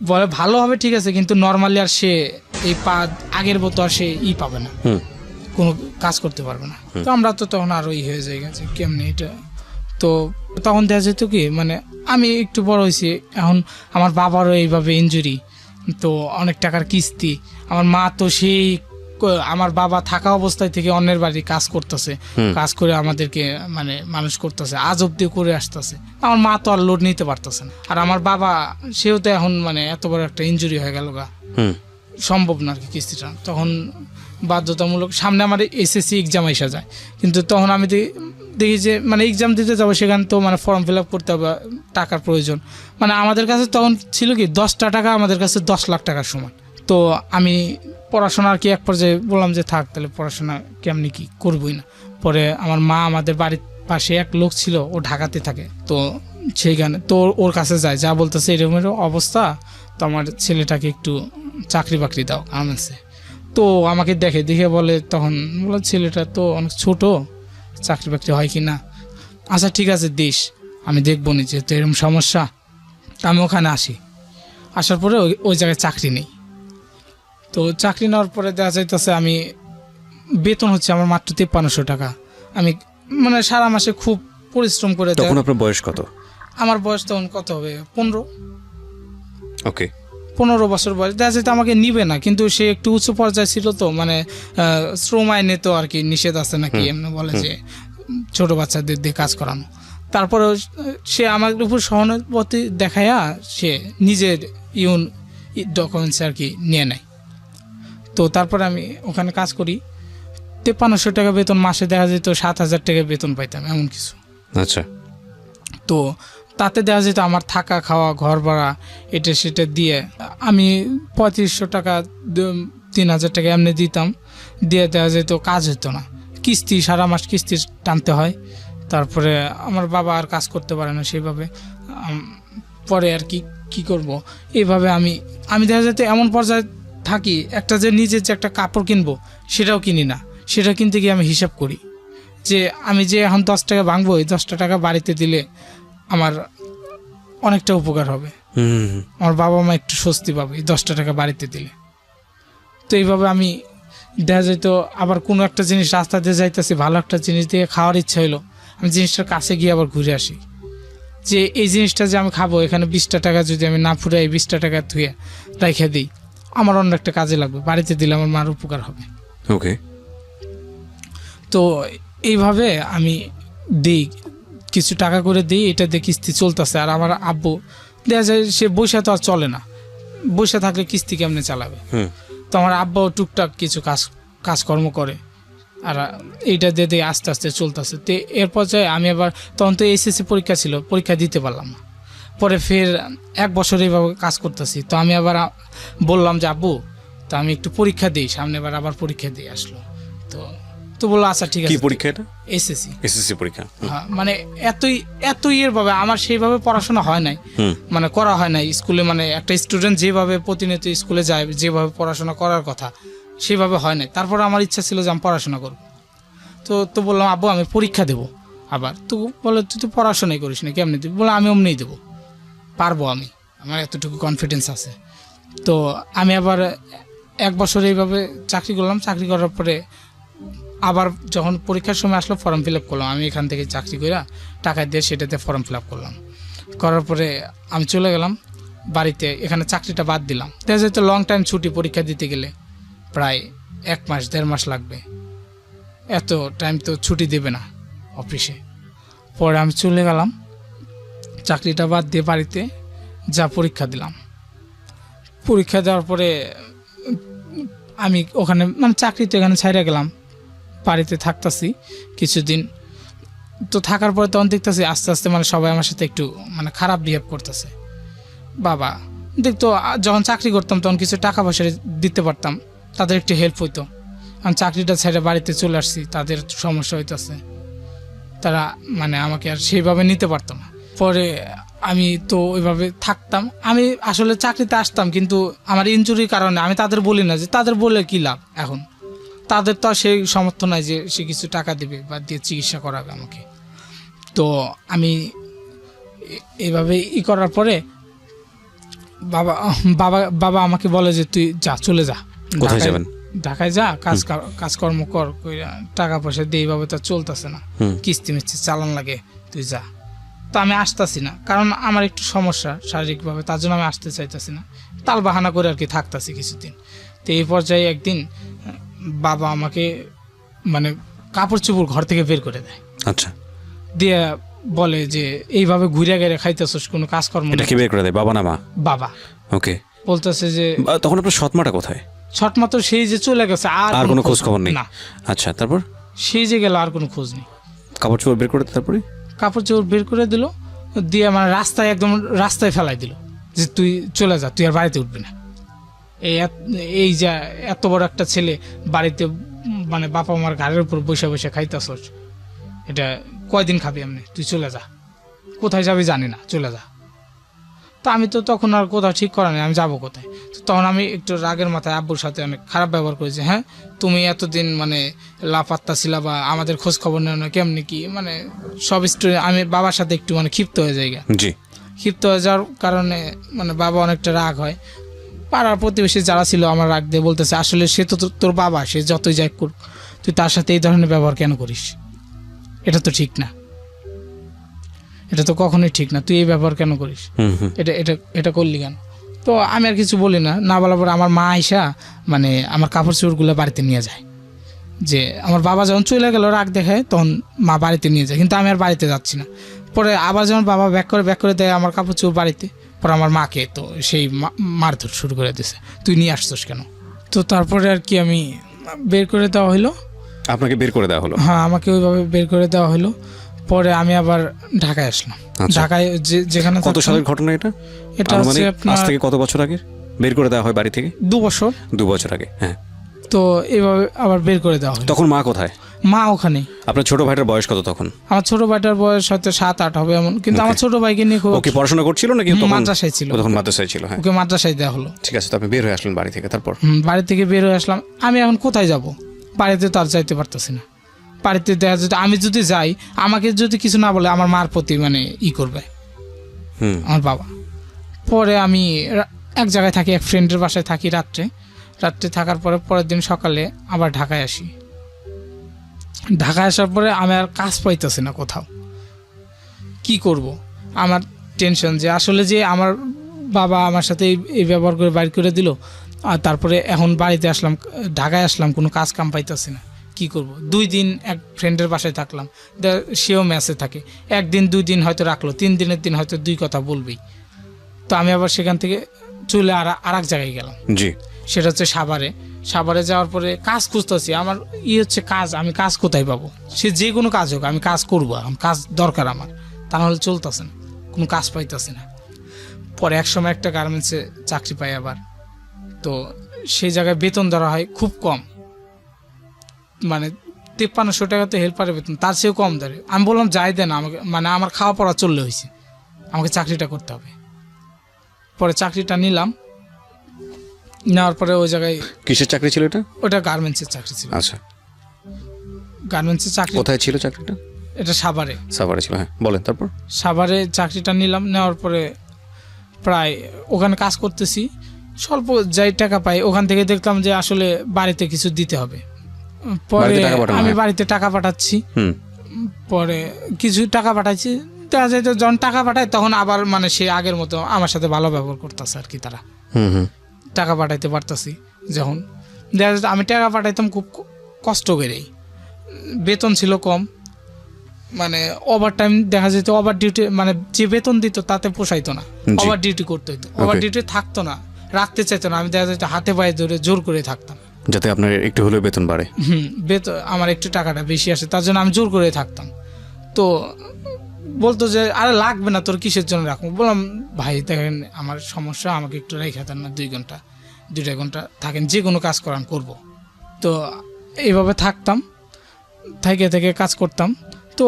বলে ভালো হবে ঠিক আছে, কিন্তু নর্মালি আর সে এই পা আগের মতো আর সে পাবে না, কোনো কাজ করতে পারবে না। তো আমরা তো তখন আরো হয়ে যায় গেছে কেমনি এটা। তো তখন দেখা যেত কি, মানে আমি একটু বড় হয়েছি এখন, আমার বাবারও এইভাবে ইনজুরি, তো অনেক টাকার কিস্তি। আমার মা তো সেই আমার বাবা থাকা অবস্থায় থেকে অন্যের বাড়ি কাজ করতেছে, কাজ করে আমাদেরকে মানে মানুষ করতেছে, আজ অব্দি করে আসতেছে। আমার মা তো আর লোড নিতে পারতেছে না, আর আমার বাবা সেও তো এখন মানে এত বড় একটা ইনজুরি হয়ে গেল গা, সম্ভব না আর কি কিস্তিটা। তখন বাধ্যতামূলক সামনে আমার এসএসসি এক্সাম এসে যায়, কিন্তু তখন আমি দেখি যে মানে এক্সাম দিতে যাবো, সেখানে তো মানে ফর্ম ফিল আপ করতে হবে, টাকার প্রয়োজন। মানে আমাদের কাছে তখন ছিল কি 10টা টাকা আমাদের কাছে 10 লাখ টাকার সমান। তো আমি পড়াশোনা আর কি এক পর্যায়ে বললাম যে থাক তাহলে পড়াশোনা কেমনি কি করবই না। পরে আমার মা, আমাদের বাড়ির পাশে এক লোক ছিল, ও ঢাকাতে থাকে, তো সেইখানে তো ওর কাছে যায়, যা বলতেছে এরকমের অবস্থা, তো আমার ছেলেটাকে একটু চাকরি বাকরি দাও গার্মেন্টসে। তো আমাকে দেখে দেখে বলে, তখন বলে ছেলেটা তো অনেক ছোট, চাকরি বাকরি হয় কি না। আচ্ছা ঠিক আছে দিস, আমি দেখবো নি, যেহেতু এরকম সমস্যা। তা আমি ওখানে আসি, আসার পরে ওই জায়গায় চাকরি নেই। তো চাকরি নেওয়ার পরে দেখা যাইতেছে আমি বেতন হচ্ছে আমার মাত্র 5300 টাকা। আমি মানে সারা মাসে খুব পরিশ্রম করে তখন আপনার বয়স কত? আমার বয়স তখন কত হবে, 15। ওকে। 15 বছর বয়স। দেখা যেত আমাকে নিবে না, কিন্তু সে একটু উচ্চ পর্যায়ে ছিল, তো মানে শ্রম আইনে তো আর কি নিষেধ আছে নাকি, এমনি বলে যে ছোট বাচ্চাদের দিয়ে কাজ করানো। তারপরে সে আমার উপর সহানুভূতি দেখাইয়া সে নিজের ডকুমেন্টস আর কি নিয়ে নেয়। তো তারপরে আমি ওখানে কাজ করি, 5300 টাকা বেতন, মাসে দেখা যেত 7000 টাকা বেতন পাইতাম এমন কিছু। আচ্ছা। তো তাতে দেখা যেত আমার থাকা খাওয়া ঘর ভাড়া এটা সেটা দিয়ে আমি 3500 টাকা 3000 টাকা এমনি দিতাম, দিয়ে দেওয়া যেত, কাজ হতো না, কিস্তি সারা মাস কিস্তি টানতে হয়। তারপরে আমার বাবা আর কাজ করতে পারে না সেইভাবে, পরে আর কি করব, এইভাবে আমি দেখা যেত এমন পর্যায়ে থাকি, একটা যে নিজের যে একটা কাপড় কিনবো সেটাও কিনি না। সেটা কিনতে গিয়ে আমি হিসাব করি যে আমি যে এখন 10 টাকা ভাঙবো, এই 10 টাকা বাড়িতে দিলে আমার অনেকটা উপকার হবে, আমার বাবা মা একটু স্বস্তি পাবে এই 10 টাকা বাড়িতে দিলে। তো এইভাবে আমি দেখা যেত আবার কোনো একটা জিনিস রাস্তা দিয়ে যাইতেছি, ভালো একটা জিনিস দিয়ে খাওয়ার ইচ্ছা হলো, আমি জিনিসটার কাছে গিয়ে আবার ঘুরে আসি, যে এই জিনিসটা যে আমি খাবো, এখানে 20 টাকা যদি আমি না ফুরাই 20 টাকা ধুয়ে রেখে দিই, আমার অন্য একটা কাজে লাগবে, বাড়িতে দিলে আমার মার উপকার হবে। ওকে। তো এইভাবে আমি দিই, কিছু টাকা করে দিই, এটা দিয়ে কিস্তি চলতেছে। আর আমার আব্বু দেখা যায় সে বসে তো আর চলে না, বসে থাকলে কিস্তি কেমনে চালাবে। তো আমার আব্বাও টুকটাক কিছু কাজকর্ম করে, আর এইটা দিয়ে দিয়ে আস্তে আস্তে চলতেছে। তো এর পর্যায়ে আমি আবার, তখন তো এইচএসসি পরীক্ষা ছিল, পরীক্ষা দিতে পারলাম না। পরে ফের 1 বছর এইভাবে কাজ করতেছি। তো আমি আবার বললাম যে আব্বু, তো আমি একটু পরীক্ষা দিই, সামনে বার আবার পরীক্ষা দিয়ে আসলো। তো বললো আচ্ছা ঠিক আছে। কি পরীক্ষা এটা? এসএসসি পরীক্ষা। হ্যাঁ, মানে এতই এর ভাবে আমার সেইভাবে পড়াশোনা হয় নাই, মানে করা হয় নাই স্কুলে। মানে একটা স্টুডেন্ট যেভাবে প্রতিনিয়ত স্কুলে যায়, যেভাবে পড়াশোনা করার কথা সেভাবে হয় নাই। তারপর আমার ইচ্ছা ছিল যে আমি পড়াশোনা করব। তো বললাম আব্বু আমি পরীক্ষা দেবো আবার। তো বলে তুই তো পড়াশোনাই করিস না, কেমনি দিবি? বলে আমি অমনিই দেবো, পারবো, আমার এতটুকু কনফিডেন্স আছে। তো আমি আবার 1 বছর এইভাবে চাকরি করলাম। চাকরি করার পরে আবার যখন পরীক্ষার সময় আসলো ফর্ম ফিল আপ করলাম। আমি এখান থেকে চাকরি করে টাকা দিয়ে সেটাতে ফর্ম ফিল আপ করলাম। করার পরে আমি চলে গেলাম বাড়িতে, এখানে চাকরিটা বাদ দিলাম। দেখা যায় তো লং টাইম ছুটি, পরীক্ষা দিতে গেলে প্রায় 1 মাস 1.5 মাস লাগবে, এত টাইম তো ছুটি দেবে না অফিসে। পরে আমি চলে গেলাম, চাকরিটা বাদ দিয়ে বাড়িতে যা পরীক্ষা দিলাম। পরীক্ষা দেওয়ার পরে আমি ওখানে মানে চাকরিতে এখানে ছাইড়া গেলাম, বাড়িতে থাকতেছি কিছুদিন। তো থাকার পরে তখন দেখতেছি আস্তে আস্তে মানে সবাই আমার সাথে একটু মানে খারাপ বিহেভ করতেছে। বাবা দেখতো যখন চাকরি করতাম তখন কিছু টাকা পয়সা দিতে পারতাম, তাদের একটু হেল্প হইতো। আমি চাকরিটা ছেড়ে বাড়িতে চলে আসছি, তাদের সমস্যা হইতেছে, তারা মানে আমাকে আর সেইভাবে নিতে পারতো না। পরে আমি তো ওইভাবে থাকতাম। আমি আসলে চাকরিতে আসতাম, কিন্তু আমার ইনজুরির কারণে আমি তাদের বলি না, যে তাদের বলে কি লাভ, এখন তাদের তো আর সেই সামর্থ্য নাই যে সে কিছু টাকা দেবে বা দিয়ে চিকিৎসা করাবে আমাকে। তো আমি এইভাবে করার পরে বাবা আমাকে বলে যে তুই যা, চলে যা, কোথায় যাবেন? ঢাকায় যা, কাজকর্ম কর, টাকা পয়সা দিয়ে এইভাবে তো চলতেছে না, কিস্তি মিস্তি চালান লাগে, তুই যা। তো আমি আসতেছি না, কারণ আমার একটু সমস্যা শারীরিকভাবে, তার জন্য আমি আসতে চাইতেছি না, তাল বাহানা করে আর কি থাকতেছি কিছুদিন। তো এই পর্যায়ে একদিন বাবা আমাকে মানে কাপড় চোপড় ঘর থেকে বের করে দেয়। আচ্ছা। দিয়ে বলে যে এইভাবে ঘুরে গেড়ে খাইতেছস, কোনো কাজকর্ম। এটা কি বের করে দেয়, বাবা না মা? বাবা। ওকে। বলতেছে যে তখন আপনার সৎমাটা কোথায়? সৎমা তো সেই যে চলে গেছে, আর কোনো খোঁজ খবর নেই না। আচ্ছা, তারপর? সেই যে গেল, আর কোনো খোঁজ নেই। কাপড় চোপড় বের করে তারপরে কাপড় চোপড় বের করে দিল, দিয়ে মানে রাস্তায় একদম রাস্তায় ফেলাই দিল যে তুই চলে যা, তুই আর বাড়িতে উঠবি না। এই যে এত বড় একটা ছেলে বাড়িতে মানে বাবা মার ঘাড়ের উপর বসে বসে খাইতেছস, এটা কয়দিন খাবি এমনি, তুই চলে যা, কোথায় যাবি জানি না, চলে যা। তো আমি তো তখন আর কোথাও ঠিক করা নেই, আমি যাবো কোথায়। তো তখন আমি একটু রাগের মাথায় আব্বুর সাথে অনেক খারাপ ব্যবহার করেছি। হ্যাঁ, তুমি এতদিন মানে লাপাত্তা ছিলা বা আমাদের খোঁজ খবর নেও না, কেমনি কি মানে সব স্টোরি। আমি বাবার সাথে একটু মানে ক্ষিপ্ত হয়ে যাই। জি। ক্ষিপ্ত হয়ে যাওয়ার কারণে মানে বাবা অনেকটা রাগ হয়। পাড়ার প্রতিবেশী যারা ছিল আমার রাগ দিয়ে বলতেছে, আসলে সে তো তোর বাবা, সে যতই যাই করুক, তুই তার সাথে এই ধরনের ব্যবহার কেন করিস? এটা তো ঠিক না, এটা তো কখনোই ঠিক না, তুই এই ব্যবহার কেন করিস? এটা এটা এটা করলি কেন? তো আমি আর কিছু বলি না। না বলার পর আমার মা আইসা মানে আমার কাপড় চোপড়গুলো বাড়িতে নিয়ে যায়। যে আমার বাবা যখন চলে গেল রাগ দেখায়, তখন মা বাড়িতে নিয়ে যায়, কিন্তু আমি আর বাড়িতে যাচ্ছি না। পরে আবার যখন বাবা ব্যাক করে দেয় আমার কাপড় চোপড় বাড়িতে, পরে আমার মাকে তো সেই মারধর শুরু করে দিয়েছে, তুই নিয়ে আসছিস কেন? তো তারপরে আর কি আমি বের করে দেওয়া হলো। আপনাকে বের করে দেওয়া হলো? হ্যাঁ, আমাকে ওইভাবে বের করে দেওয়া হলো। পরে আমি আবার ঢাকায় আসলাম। আচ্ছা। ঢাকায় যেখানে কত সালের ঘটনা এটা? এটা হচ্ছে আজ আপনার থেকে কত বছর আগে বের করে দেওয়া হয় বাড়ি থেকে? 2 বছর। 2 বছর আগে, হ্যাঁ। তো এইভাবে আবার বের করে দেওয়া হলো। তখন মা কোথায়? মা ওখানে। আপনার ছোট ভাইটার বয়স কত তখন? আমার ছোট ভাইটার বয়স হয়তো 7-8 হবে এমন, কিন্তু আমার ছোট ভাইকে নিয়ে খুব ওকে পড়াশোনা করছিল নাকি তখন? মাদ্রাসায় ছিল। তখন মাদ্রাসায় ছিল, হ্যাঁ। ওকে মাদ্রাসায় দেওয়া হলো। ঠিক আছে, তো আপনি বের হয়ে আসলেন বাড়ি থেকে, তারপর? বাড়ি থেকে বের হয়ে আসলাম। আমি এখন কোথায় যাব? বাড়িতে তো আর যাইতে পারতেছি না। বাড়িতে দেখা যেত আমি যদি যাই, আমাকে যদি কিছু না বলে আমার মার প্রতি মানে করবে আমার বাবা। পরে আমি এক জায়গায় থাকি, এক ফ্রেন্ডের বাসায় থাকি রাত্রে থাকার পরে পরের দিন সকালে আবার ঢাকায় আসি। ঢাকায় আসার পরে আমি আর কাজ পাইতেছি না কোথাও, কি করব? আমার টেনশন যে আসলে যে আমার বাবা আমার সাথে এই ব্যবহার করে বাইর করে দিল, আর তারপরে এখন বাড়িতে আসলাম, ঢাকায় আসলাম, কোনো কাজ কাম পাইতেছি না, কি করব? 2 দিন এক ফ্রেন্ডের বাসায় থাকলাম, সেও মেসে থাকে। 1 দিন 2 দিন হয়তো রাখলো, 3 দিনের দিন হয়তো 2 কথা বলবেই। তো আমি আবার সেখান থেকে চলে আর এক জায়গায় গেলাম। জি। সেটা হচ্ছে সাভারে যাওয়ার পরে কাজ খুঁজতেছি। আমার হচ্ছে কাজ, আমি কাজ কোথায় পাবো? সে যে কোনো কাজ হোক আমি কাজ করবো, এখন কাজ দরকার আমার, তা নাহলে চলতেছে না, কোনো কাজ পাইতেছে না। পরে এক সময় একটা গার্মেন্টসে চাকরি পাই আবার। তো সেই জায়গায় বেতন ধরা হয় খুব কম, মানে 5300 টাকাতে হেল্পারের বেতন, তার চেয়েও কম ধরে। আমি বললাম যাই দেন আমাকে, মানে আমার খাওয়া পড়া চললে হয়েছে, আমাকে চাকরিটা করতে হবে। পরে চাকরিটা নিলাম, নেওয়ার পরে ওই জায়গায়। কিসের চাকরি ছিল এটা? ওটা গার্মেন্টসের চাকরি ছিল। আচ্ছা, গার্মেন্টসের চাকরি। কোথায় ছিল চাকরিটা? এটা সাভারে ছিল, হ্যাঁ। বলেন তারপর। সাভারে চাকরিটা নিলাম, নেওয়ার পরে প্রায় ওখানে কাজ করতেছি, স্বল্প যাই টাকা পাই। ওখান থেকে দেখলাম যে আসলে বাড়িতে কিছু দিতে হবে। পরে আমি বাড়িতে টাকা পাঠাচ্ছি, পরে কিছু টাকা পাঠাচ্ছি, দেখা যায় যখন টাকা পাঠায় তখন আবার মানে সে আগের মতো আমার সাথে ভালো ব্যবহার করতেছে আর কি। তারা টাকা পাঠাইতে পারতাছি যখন, দেখা যায় আমি টাকা পাঠাইতাম খুব কষ্ট করেই, বেতন ছিল কম, মানে ওভার টাইম দেখা যেত, ওভার ডিউটি মানে যে বেতন দিত তাতে পোষাইতো না, ওভার ডিউটি করতে হইতো, ওভার ডিউটি থাকতো না, রাখতে চাইতো না। আমি দেখা যেত হাতে পায়ে ধরে জোর করে থাকতাম, যাতে আপনার একটু হলেও বেতন বাড়ে। বেতন আমার একটু টাকাটা বেশি আসে, তার জন্য আমি জোর করে থাকতাম। তো বলতো যে আরে লাগবে না, তোর কিসের জন্য রাখবো? বললাম ভাই দেখেন আমার সমস্যা, আমাকে একটু রেখে দেন না, 2 ঘন্টা থাকেন, যে কোনো কাজ করান করব। তো এইভাবে থাকতাম, থেকে কাজ করতাম। তো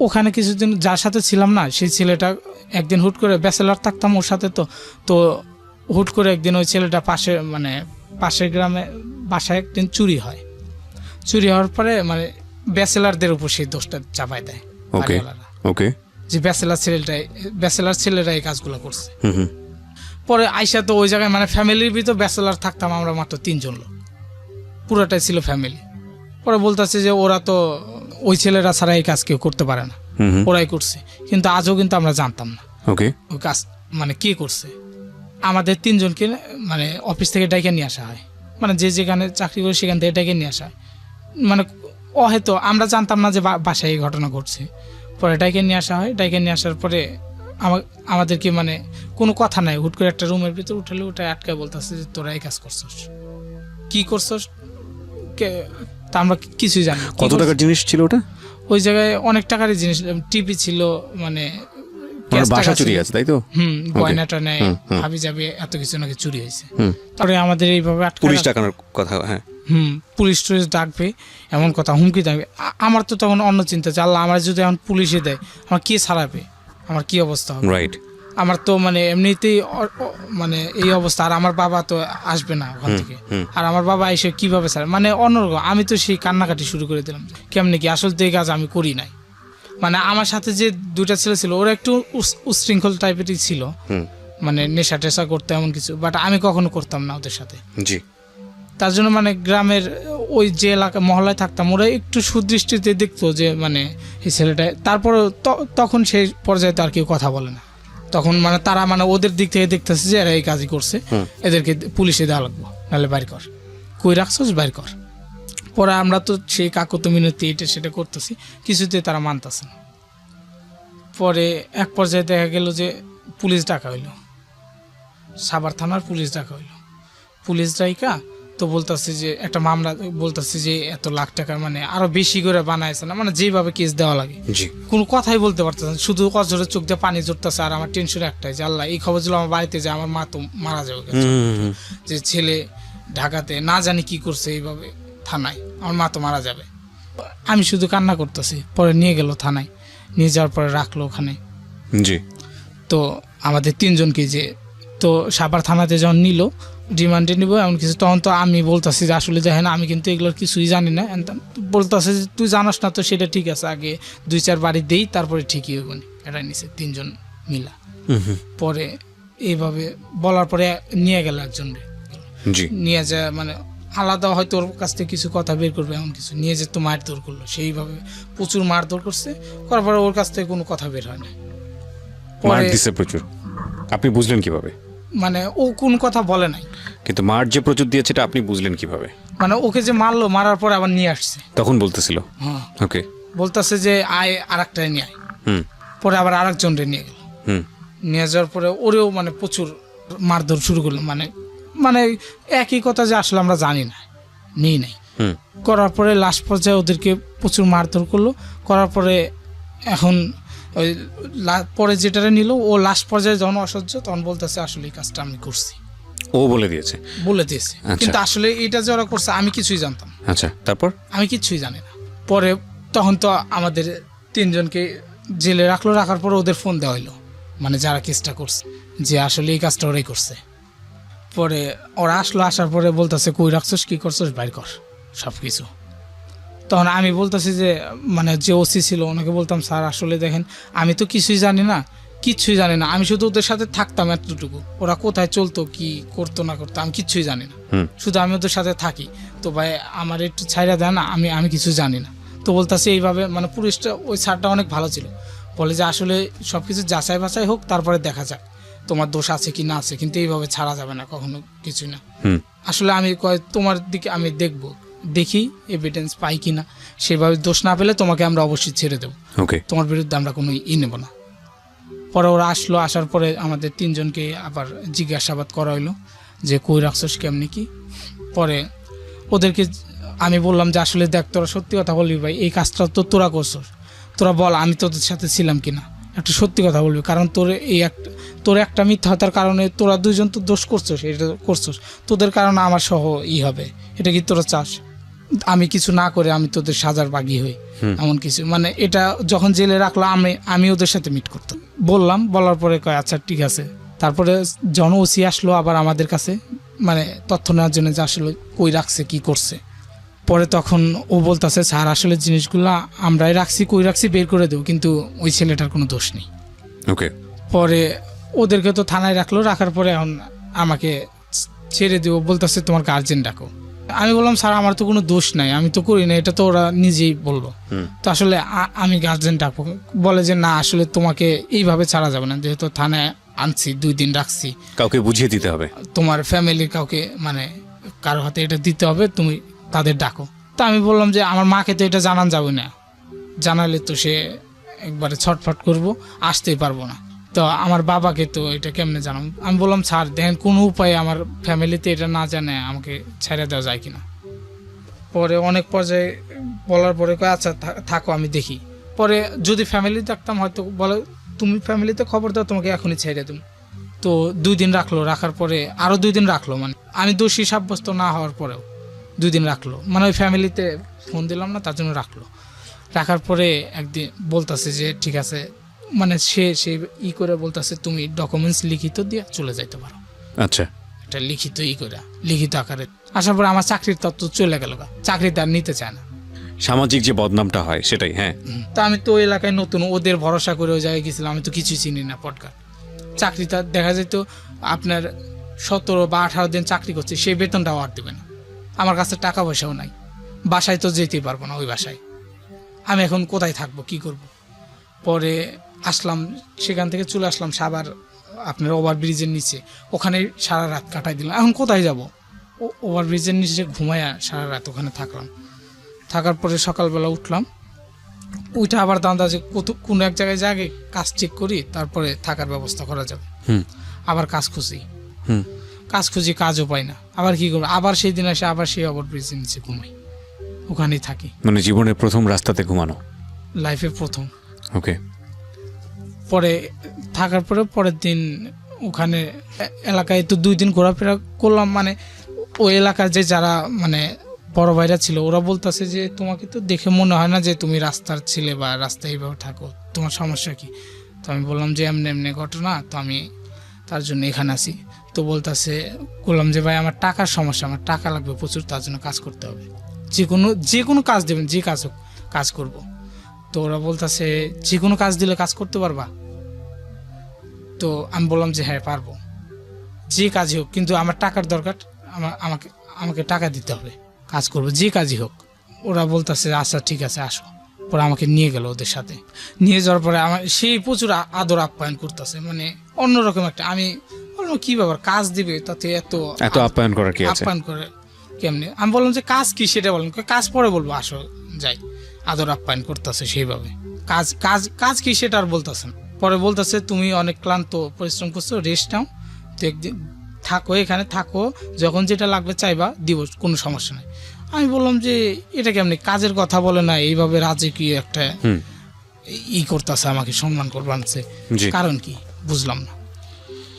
ওখানে কিছুদিন যার সাথে ছিলাম না, সেই ছেলেটা একদিন হুট করে, ব্যাচেলার থাকতাম ওর সাথে, তো হুট করে একদিন ওই ছেলেটা পাশের গ্রামে বাসায় একদিন চুরি হওয়ার পরে মানে ব্যাচেলারদের উপর সেই দোষটা চাপাই দেয়। ওকে, যে ব্যাচেলার ছেলেরা এই কাজগুলো করছে। পরে আইসা তো ওই জায়গায় মানে ফ্যামিলির ভিতর ব্যাচেলার থাকতাম আমরা মাত্র 3 জন লোক, পুরোটাই ছিল ফ্যামিলি। পরে বলতেছে যে ওরা তো ওই ছেলেরা ছাড়া এই কাজ কেউ করতে পারে না, ওরাই করছে। কিন্তু আজও কিন্তু আমরা জানতাম না ওই কাজ মানে কে করছে। আমাদের 3 জনকে মানে অফিস থেকে ডাইকে নিয়ে আসা হয়, মানে যে যেখানে চাকরি করে সেখান থেকে ডাইকে নিয়ে আসা হয়, মানে হয়তো আমরা জানতাম না যে বাসায় এই ঘটনা ঘটছে। পরে ডাইকে নিয়ে আসা হয়, ডাইকে নিয়ে আসার পরে আমাদেরকে মানে কোনো কথা নাই, হুট করে একটা রুমের ভিতর উঠে আটকায় বলতেছে যে তোরা এই কাজ করছস, কি করছস, তা আমরা কিছুই জানি। কত টাকার জিনিস ছিল ওটা? ওই জায়গায় অনেক টাকারই জিনিস, টিভি ছিল, মানে বাসা চুরি আছে, তাই তো? গয়নাটা নেয়, হাবি যাবে, এত কিছু নাকি চুরি হয়েছে। তারপরে আমাদের এইভাবে পুলিশ ডাকানোর কথা, হ্যাঁ, পুলিশ টুলিশ ডাকবে এমন কথা, হুমকি দেবে। আমার তো তখন অন্য চিন্তা যে আল্লাহ আমার যদি এখন পুলিশে দেয় আমার কে ছাড়াবে, আমার কি অবস্থা হবে। রাইট। আমার তো মানে এমনিতেই মানে এই অবস্থা, আর আমার বাবা তো আসবে না ওখান থেকে, আর আমার বাবা এসে কিভাবে স্যার মানে অন্যরকম। আমি তো সেই কান্নাকাটি শুরু করে দিলাম, কেমনি কি আসলে তো এই কাজ আমি করি নাই। মানে আমার সাথে যে দুইটা ছেলে ছিল ওরা একটু উশৃঙ্খল টাইপেরই ছিল, মানে নেশা টেশা করতে এমন কিছু, বাট আমি কখনো করতাম না ওদের সাথে। জি। তার জন্য মানে গ্রামের ওই যে এলাকা মহল্লায় থাকতাম ওরা একটু সুদৃষ্টিতে দেখতো যে মানে এই ছেলেটা, তারপরে তখন সেই পর্যায়ে তো আর কেউ কথা বলে না। তখন মানে তারা মানে ওদের দিক থেকে দেখতেছে যে এরা এই কাজই করছে, এদেরকে পুলিশে দেওয়া লাগবো, নাহলে বাইর কর, কই রাখছস বাইর কর। পরে আমরা তো সেই কাকত মিনতি এটা সেটা করতেছি, কিছুতে তারা মানতেছে না। পরে এক পর্যায়ে দেখা গেল যে পুলিশ ডাকা হইলো, সাভার থানার পুলিশ ডাকা হইলো। পুলিশ ডাইকা তো বলতেছে যে একটা মামলা, বলতেছে যে এত লাখ টাকার মানে আরো বেশি করে বানাইছে না, মানে যেভাবে কেস দেওয়া লাগে কোনো কথাই বলতে পারতেছে না, শুধু অজরের চোখ দিয়ে পানি জড়তেছে। আর আমার টেনশন একটাই যে আল্লাহ এই খবর ছিল আমার বাড়িতে যে আমার মা তো মারা যাবে, যে ছেলে ঢাকাতে না জানি কি করছে এইভাবে থানায়, আমার মা তো মারা যাবে। আমি শুধু কান্না করতেছি। পরে নিয়ে গেল থানায়, নিয়ে যাওয়ার পরে রাখলো ওখানে। জি। তো আমাদের তিনজনকে যে তো সাভার থানাতে যখন নিল রিমান্ডে নিব এমন কিছু, তখন তো আমি বলতেছি যে আসলে দেখেন আমি কিন্তু এগুলোর কিছুই জানি না। বলতেছে যে তুই জানাস না তো সেটা ঠিক আছে, আগে 2-4 বাড়ি দেই তারপরে ঠিকই হইব নি। এটা নিছে তিনজন মিলা। পরে এইভাবে বলার পরে নিয়ে গেল একজন, নিয়ে যায় মানে আলাদা হয়তো ওর কাছ থেকে কিছু কথা বের করবে এমন কিছু, নিয়ে যে তো মারধর করলো, সেইভাবে প্রচুর মারধর করছে। করার পরে ওর কাছ থেকে কোনো কথা বের হয় না। মার দিছে প্রচুর, আপনি বুঝলেন কিভাবে? মানে ও কোন কথা বলে নাই, কিন্তু মার যে প্রচুর দিয়েছে এটা আপনি বুঝলেন কিভাবে? মানে ওকে যে মারলো, মারার পরে আবার নিয়ে আসছে, তখন বলতেছিল হ্যাঁ ওকে, বলতেছে যে আয় আর একটা নিয়ে আয়। পরে আবার আরেকজন রে নিয়ে গেল, নিয়ে যাওয়ার পরে ওরেও মানে প্রচুর মারধর শুরু করলো। মানে মানে একই কথা যে আসলে আমরা জানি না, নেই নাই। করার পরে লাস্ট পর্যায়ে ওদেরকে প্রচুর মারধর করলো। করার পরে এখন ওই পরে যেটা নিল ও লাস্ট পর্যায়ে যখন অসহ্য তখন বলতেছে আসলে এই কাজটা আমি করছি, ও বলে দিয়েছে, বলে দিয়েছে। কিন্তু আসলে এটা যে ওরা করছে আমি কিছুই জানতাম। আচ্ছা, তারপর? আমি কিছুই জানি না। পরে তখন তো আমাদের তিনজনকে জেলে রাখলো, রাখার পরে ওদের ফোন দেওয়া হইলো, মানে যারা কেসটা করছে, যে আসলে এই কাজটা ওরাই করছে। পরে ওরা আসলো, আসার পরে বলতেছে কই রাখছস, কি করছস, বাইর কর সব কিছু। তখন আমি বলতেছি যে মানে যে ওসি ছিল ওনাকে বলতাম স্যার আসলে দেখেন আমি তো কিছুই জানি না, কিচ্ছুই জানি না, আমি শুধু ওদের সাথে থাকতাম এতটুকু, ওরা কোথায় চলতো কি করতো না করতো আমি কিচ্ছুই জানি না, শুধু আমি ওদের সাথে থাকি। তো ভাই আমার একটু ছাইড়া দেয় না, আমি কিছু জানি না। তো বলতেছে এইভাবে, মানে পুলিশটা ওই স্যারটা অনেক ভালো ছিল, বলে যে আসলে সব কিছু যাচাই বাছাই হোক তারপরে দেখা যাক তোমার দোষ আছে কি না আছে, কিন্তু এইভাবে ছাড়া যাবে না কখনো, কিছুই না। আসলে আমি তোমার দিকে আমি দেখি এভিডেন্স পাই কিনা, সেভাবে দোষ না পেলে তোমাকে আমরা অবশ্যই ছেড়ে দেবো, তোমার বিরুদ্ধে আমরা কোনো নেব না। পরে ওরা আসলো, আসার পরে আমাদের তিনজনকে আবার জিজ্ঞাসাবাদ করা হইলো যে কই রাখছস কেমনি কি। পরে ওদেরকে আমি বললাম যে আসলে দেখ তোরা সত্যি কথা বলবি ভাই, এই কাজটা তো তোরা করছস, তোরা বল আমি তোদের সাথে ছিলাম কিনা, একটা সত্যি কথা বলবি, কারণ তোর একটা মিথ্যাতার কারণে তোরা দুইজন তো দোষ করছস, এটা করছস, তোদের কারণে আমার সহ হবে, এটা কি তোরা চাস আমি কিছু না করে আমি তোদের সাজার বাগি হই এমন কিছু। মানে এটা যখন জেলে রাখলো আমি ওদের সাথে মিট করতাম, বলার পরে কয় আচ্ছা ঠিক আছে। তারপরে যখন ওসি আসলো আবার আমাদের কাছে মানে তথ্য নেওয়ার জন্য যে আসলে কই রাখছে কি করছে। পরে তখন ও বলতেছে স্যার আসলে জিনিসগুলো আমরাই রাখছি, কই রাখছি বের করে দেবো, কিন্তু ওই ছেলেটার কোনো দোষ নেই। পরে ওদেরকে তো থানায় রাখলো, রাখার পরে এখন আমাকে ছেড়ে দেবো, বলতেছে তোমার গার্জেন ডাকো। আমি বললাম স্যার আমার তো কোনো দোষ নাই, আমি তো করি না, এটা তো ওরা নিজেই বললো। তো আসলে আমি গার্জেন ডাকবো, বলে যে না আসলে তোমাকে এইভাবে ছাড়া যাবে না, যেহেতু থানায় আনছি 2 দিন রাখছি, কাউকে বুঝিয়ে দিতে হবে, তোমার ফ্যামিলির কাউকে মানে কারো হাতে এটা দিতে হবে, তুমি তাদের ডাকো। তা আমি বললাম যে আমার মাকে তো এটা জানান যাবে না, জানালে তো সে একবারে ছটফট করবো, আসতেই পারবো না। তো আমার বাবাকে তো এটা কেমনে জানাম। আমি বললাম স্যার দেখেন কোনো উপায়ে আমার ফ্যামিলিতে এটা না জানে আমাকে ছেড়ে দেওয়া যায় কিনা। পরে অনেক পর্যায়ে বলার পরে কয় আচ্ছা থাকো আমি দেখি। পরে যদি ফ্যামিলি থাকতাম হয়তো বলে তুমি ফ্যামিলিতে খবর দাও, তোমাকে এখনই ছেড়ে দেবো। তো 2 দিন রাখলো, রাখার পরে আরও 2 দিন রাখলো, মানে আমি দোষী সাব্যস্ত না হওয়ার পরেও 2 দিন রাখলো, মানে ওই ফ্যামিলিতে ফোন দিলাম না তার জন্য রাখলো। রাখার পরে একদিন বলতেছে যে ঠিক আছে মানে সে করে বলতেছে তুমি ডকুমেন্টস লিখিত দিয়ে চলে যাইতে পারো, আচ্ছা, এটা লিখিত করে লিখিত আকারে। আসার পরে আমার চাকরির তত্ত্ব চলে গেল, চাকরিতে আর নিতে চায় না। সামাজিক যে বদনামটা হয় সেটাই। হ্যাঁ, তা আমি তো ওই এলাকায় নতুন, ওদের ভরসা করে ওই জায়গায় গেছিলাম, আমি তো কিছু চিনি না পটকার। চাকরিটা দেখা যেত আপনার 17 বা 18 দিন চাকরি করছে, সেই বেতনটাও আর দেবে না। আমার কাছে টাকা পয়সাও নাই, বাসায় তো যেতেই পারবো না, ওই বাসায় আমি এখন কোথায় থাকবো, কি করব। পরে আসলাম, সেখান থেকে চলে আসলাম সাভার আপনার ওভারব্রিজের নিচে, ওখানে সারা রাত কাটাই দিলাম। এখন কোথায় যাব, ওভারব্রিজের নিচে ঘুমাইয়া সারা রাত ওখানে থাকলাম। থাকার পরে সকালবেলা উঠলাম, ওইটা আবার দান্দা যে কোনো এক জায়গায় জাগে কাজ চেক করি, তারপরে থাকার ব্যবস্থা করা যাবে। আবার কাজ খুঁজি, কাজও পাই না, আবার কি করবো, আবার সেই দিন আসে আবার সেই ওভারব্রিজের নিচে ঘুমাই, ওখানেই থাকি। মানে জীবনের প্রথম রাস্তাতে ঘুমানো, লাইফে প্রথম। ওকে। পরে থাকার পরে পরের দিন ওখানে এলাকায় তো 2 দিন ঘোরাফেরা করলাম। মানে ওই এলাকার যে যারা মানে বড় ভাইরা ছিল, ওরা বলতেছে যে তোমাকে তো দেখে মনে হয় না যে তুমি রাস্তার ছেলে বা রাস্তায় এইভাবে থাকো, তোমার সমস্যা কি? তো আমি বললাম যে এমনি এমনি ঘটনা, তো আমি তার জন্য এখানে আছি। তো বললাম যে ভাই আমার টাকার সমস্যা, আমার টাকা লাগবে প্রচুর, তার জন্য কাজ করতে হবে, যে কোনো কাজ দেবেন, যে কাজ হোক কাজ করব। তো ওরা বলতেছে যে কোনো কাজ দিলে কাজ করতে পারবা? তো আমি বললাম যে হ্যাঁ পারবো, যে কাজই হোক, কিন্তু আমার টাকার দরকার, আমাকে টাকা দিতে হবে, কাজ করবো যে কাজই হোক। ওরা বলতেছে আচ্ছা ঠিক আছে আসো। পরে আমাকে নিয়ে গেল ওদের সাথে, নিয়ে যাওয়ার পরে আমার সেই প্রচুর আদর আপ্যায়ন করতেছে, মানে অন্যরকম একটা। আমি বললাম কি ব্যাপার, কাজ দিবে তাতে এত আপ্যায়ন করার কি আছে? আপ্যায়ন করে কেমনে? আমি বললাম যে কাজ কি সেটা বলেন। কাজ পরে বলবো, আসো যাই। আদর আপ্যায়ন করতেছে সেইভাবে। কাজ কাজ কাজ কি সেটা আর বলতেছেন। পরে বলতেছে তুমি অনেক ক্লান্ত পরিশ্রম করছো, রেস্ট নাও, তো একদিন থাকো, এখানে থাকো, যখন যেটা লাগবে চাইবা দিব, কোনো সমস্যা নাই। আমি বললাম যে এটা কেমনি, কাজের কথা বলে না, এইভাবে রাজকীয় একটা করতেছে, আমাকে সম্মান করবানছে, কারণ কি বুঝলাম না।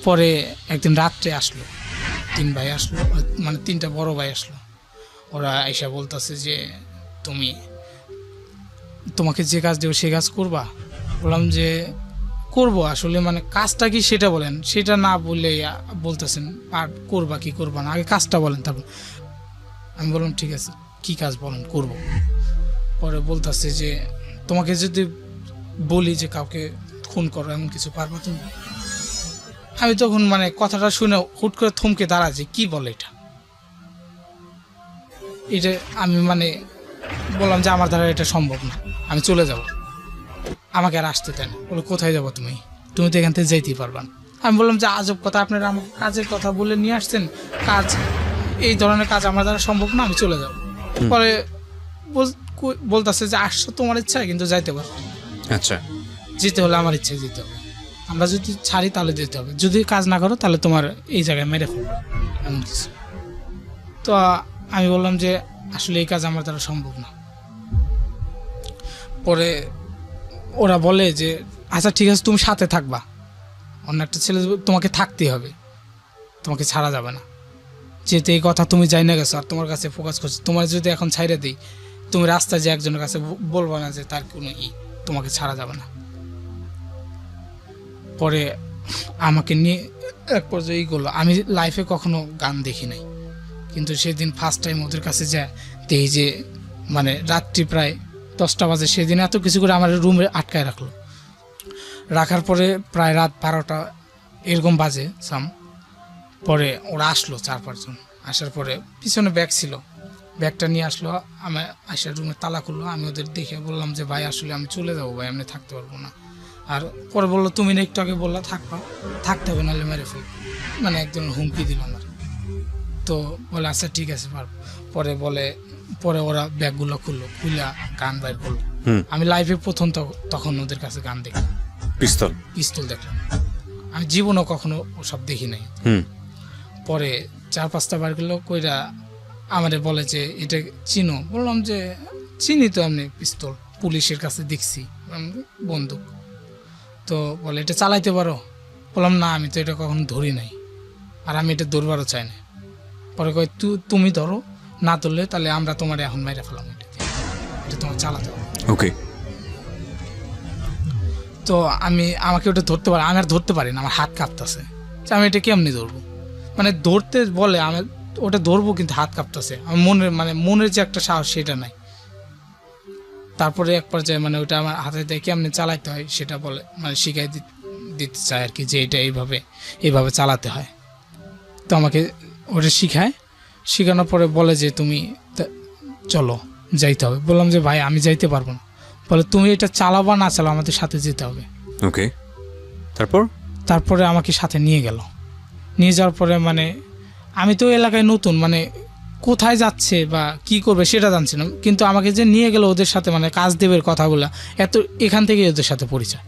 পরে একদিন রাত্রে আসলো, 3 ভাই আসলো, মানে 3টা বড় ভাই আসলো। ওরা এসে বলতেছে যে তোমাকে যে কাজ দেবো সে কাজ করবা? বললাম যে করবো, আসলে মানে কাজটা কি সেটা বলেন, সেটা না বললে বলতেছেন আর করবা কি করবা না, আগে কাজটা বলেন তারপর। আমি বললাম ঠিক আছে কি কাজ বলেন, করব। পরে বলতেছে যে তোমাকে যদি বলি যে কাউকে খুন করো এমন কিছু পারবা তুমি? আমি তখন মানে কথাটা শুনে হুট করে থমকে দাঁড়াচ্ছি, কি বলে এটা আমি মানে বললাম যে আমার দ্বারা এটা সম্ভব না, আমি চলে যাব, আমাকে আর আসতে দেন। বলে কোথায় যাবো তুমি তো এখান থেকে যেতেই পারবা না। আমি বললাম যে আজব কথা, আপনারা আমাকে কাজের কথা বলে নিয়ে আসছেন, কাজ এই ধরনের কাজ আমার দ্বারা সম্ভব না, আমি চলে যাব। পরে বলতেছে যে আসছো তোমার ইচ্ছা, কিন্তু যাইতে পারো। আচ্ছা, যেতে হলে আমার ইচ্ছায় যেতে হবে, আমরা যদি ছাড়ি তাহলে যেতে হবে, যদি কাজ না করো তাহলে তোমার এই জায়গায় মেরে ফেলবো, এমন কিছু। তো আমি বললাম যে আসলে এই কাজ আমার দ্বারা সম্ভব না। পরে ওরা বলে যে আচ্ছা ঠিক আছে তুমি সাথে থাকবা, অন্য একটা ছেলে তোমাকে থাকতেই হবে, তোমাকে ছাড়া যাবে না, যেহেতু এই কথা তুমি যাই না গেছো আর তোমার কাছে ফোকাস করছো, তোমার যদি এখন ছাইড়ে দিই, তুমি রাস্তায় যে একজনের কাছে বলবো না যে তার কোনো তোমাকে ছাড়া যাবে না। পরে আমাকে নিয়ে এক পর্যায়ে করলো। আমি লাইফে কখনো গান দেখি নাই, কিন্তু সেদিন ফার্স্ট টাইম ওদের কাছে যায় দেখি যে মানে রাত্রি প্রায় 10টা বাজে, সেদিন এত কিছু করে আমার রুমে আটকায় রাখার পরে প্রায় রাত 12টা এরকম বাজে সাম। পরে ওরা আসলো 4-5 জন, আসার পরে পিছনে ব্যাগ ছিল, ব্যাগটা নিয়ে আসলো, আমি আসার রুমে তালা খুললো। আমি ওদের দেখে বললাম যে ভাই আসলে আমি চলে যাবো ভাই, এমনি থাকতে পারবো না। আর পরে বললো তুমি না একটু আগে বললা থাকতে হবে নাহলে মেরে ফেলবো, মানে একজন হুমকি দিল আমার। তো বলে আচ্ছা ঠিক আছে পারবো। পরে ওরা ব্যাগগুলো খুলে গান বাইর করলো। আমি লাইফে প্রথম তখন ওদের কাছে গান দেখলাম, পিস্তল দেখলাম, আমি জীবনও কখনো ওসব দেখি নাই। পরে 4-5টা বার গেল কইরা আমারে বলে যে এটা চিনো? বললাম যে চিনি তো, এমনি পিস্তল পুলিশের কাছে দেখছি, বন্দুক। তো বলে এটা চালাইতে পারো? বললাম না আমি তো এটা কখনো ধরি নাই, আর আমি এটা ধরবারও চাই না। পরে কয় তুমি ধরো, না ধরলে তাহলে আমরা তোমার এখন মেরে ফেলাম, এটা তোমার চালাতে হবে। ওকে। তো আমাকে ওটা ধরতে পারি, আমি আর ধরতে পারি না, আমার হাত কাঁপতেছে, আমি এটা কেমনি ধরবো, মানে ধরতে বলে আমি ওটা ধরবো কিন্তু হাত কাঁপতেছে, আমার মনের যে একটা সাহস সেটা নাই। তারপরে এক পর্যায়ে মানে ওটা আমার হাতে দিয়ে কেমনি চালাইতে হয় সেটা বলে, মানে শিখাই দিতে চায় আর কি, যে এটা এইভাবে চালাতে হয়। তো আমাকে ওটা শেখানোর পরে বলে যে তুমি চলো যাইতে হবে। বললাম যে ভাই আমি যাইতে পারবো না। বলে তুমি এটা চালাবা না চালাও, আমাদের সাথে যেতে হবে। ওকে, তারপরে আমাকে সাথে নিয়ে গেল। নিয়ে যাওয়ার পরে মানে আমি তো এলাকায় নতুন, মানে কোথায় যাচ্ছে বা কি করবে সেটা জানছি না, কিন্তু আমাকে যে নিয়ে গেল ওদের সাথে, মানে কাজ দেবের কথাগুলো এত এখান থেকেই ওদের সাথে পরিচয়,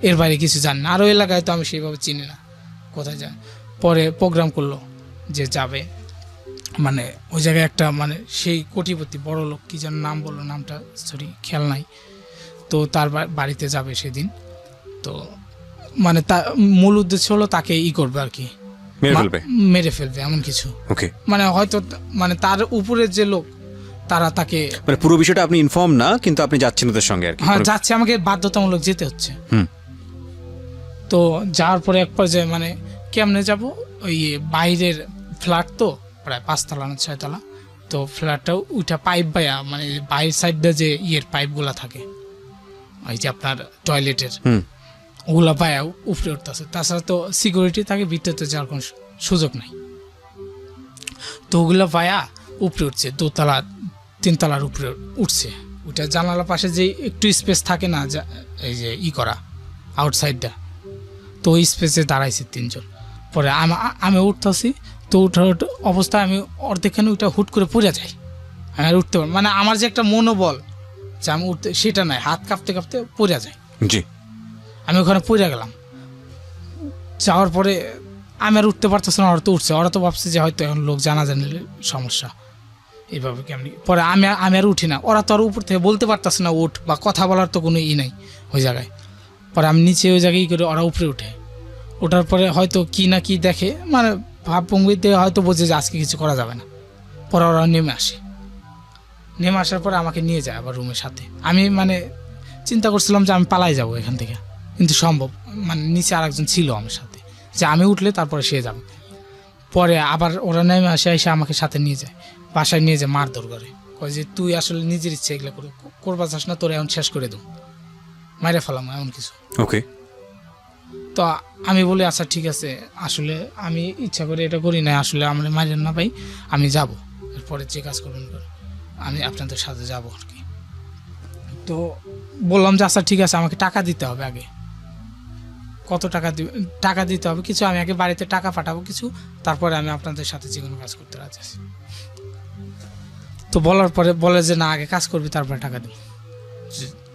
এর বাইরে কিছু জানি না। আরও এলাকায় তো আমি সেইভাবে চিনি না কোথায় যায়। পরে প্রোগ্রাম করলো যে যাবে, মানে ওই জায়গায় একটা মানে সেই কোটিপতি বড় লোক, কি যেন নাম বললো, নামটা সরি খেয়াল নাই। তো তার বাড়িতে যাবে সেদিন। তো মানে তার মূল উদ্দেশ্য হলো তাকে করবে আর কি, মেরে ফেলবে এমন কিছু। ওকে, মানে হয়তো মানে তার উপরে যে লোক তারা তাকে, মানে পুরো বিষয়টা আপনি ইনফর্ম না, কিন্তু আপনি যাচ্ছেন ওদের সঙ্গে আর কি। হ্যাঁ যাচ্ছে, আমাকে বাধ্যতামূলক যেতে হচ্ছে। তো যাওয়ার পরে এক পর্যায়ে মানে কেমনে যাব, ওই বাইরের ফ্ল্যাট তো প্রায় 5 তলা না 6 তলা, তো ফ্ল্যাটটাও ওইটা পাইপ বাইয়া, মানে বাইরের সাইডে যে পাইপগুলা থাকে ওই যে আপনার টয়লেটের, ওগুলা পায়া উপরে উঠতেছে। তাছাড়া তো সিকিউরিটি থাকে, ভিতরে যাওয়ার কোনো সুযোগ নাই। তো ওগুলো পায়া উপরে উঠছে, 2 তলা 3 তলার উপরে উঠছে। ওইটা জানালার পাশে যে একটু স্পেস থাকে না, এই যে করা আউটসাইডটা, তো ওই স্পেসে দাঁড়াইছে 3 জন। পরে আমি উঠতেছি, তো উঠার অবস্থায় আমি অর্ধেকখানে ওইটা হুট করে পড়ে যাই, আমি আর উঠতে পারি, মানে আমার যে একটা মনোবল যে আমি উঠতে সেটা নাই, হাত কাঁপতে কাঁপতে পড়ে যায়। জি, আমি ওখানে পড়ে গেলাম। যাওয়ার পরে আমি আর উঠতে পারতেছি না, ওরা তো উঠছে, ওরা তো ভাবছে যে হয়তো এখন লোক জানা জানলে সমস্যা, এইভাবে কেমনি। পরে আমি আর উঠি না, ওরা তো আর উপর থেকে বলতে পারতেছে না উঠ, বা কথা বলার তো কোনো নাই ওই জায়গায়। পরে আমি নিচে ওই জায়গায় করে, ওরা উপরে ওঠার পরে হয়তো কি না কি দেখে, মানে ভাবভঙ্গিতে হয়তো বোঝে যে আজকে কিছু করা যাবে না। পরে ওরা নেমে আসার পরে আমাকে নিয়ে যায় আবার রুমের সাথে। আমি মানে চিন্তা করছিলাম যে আমি পালাই যাব এখান থেকে, কিন্তু সম্ভব মানে নিচে আরেকজন ছিল আমার সাথে, যে আমি উঠলে তারপরে সে যাবে। পরে আবার ওরা নেমে এসে আমাকে সাথে নিয়ে যায়, বাসায় নিয়ে যায় মারধর করে, কয় যে তুই আসলে নিজের ইচ্ছে এগুলো করবা চাস না, তোর এখন শেষ করে দেবো, মাইরে ফেলাম এমন কিছু। ওকে, তো আমি বলি আচ্ছা ঠিক আছে, আসলে আমি ইচ্ছা করে এটা করি না, আসলে আমরা মাইরেন না ভাই, আমি যাব, এরপরে যে কাজ করবেন আমি আপনাদের সাথে যাব আর কি। তো বললাম যে আচ্ছা ঠিক আছে, আমাকে টাকা দিতে হবে আগে। কত টাকা দিতে হবে কিছু, আমি আগে বাড়িতে টাকা পাঠাবো কিছু, তারপরে আমি আপনাদের সাথে যে কোনো কাজ করতে রাজি আছি। তো বলার পরে বলে যে না, আগে কাজ করবি তারপরে টাকা দেবো,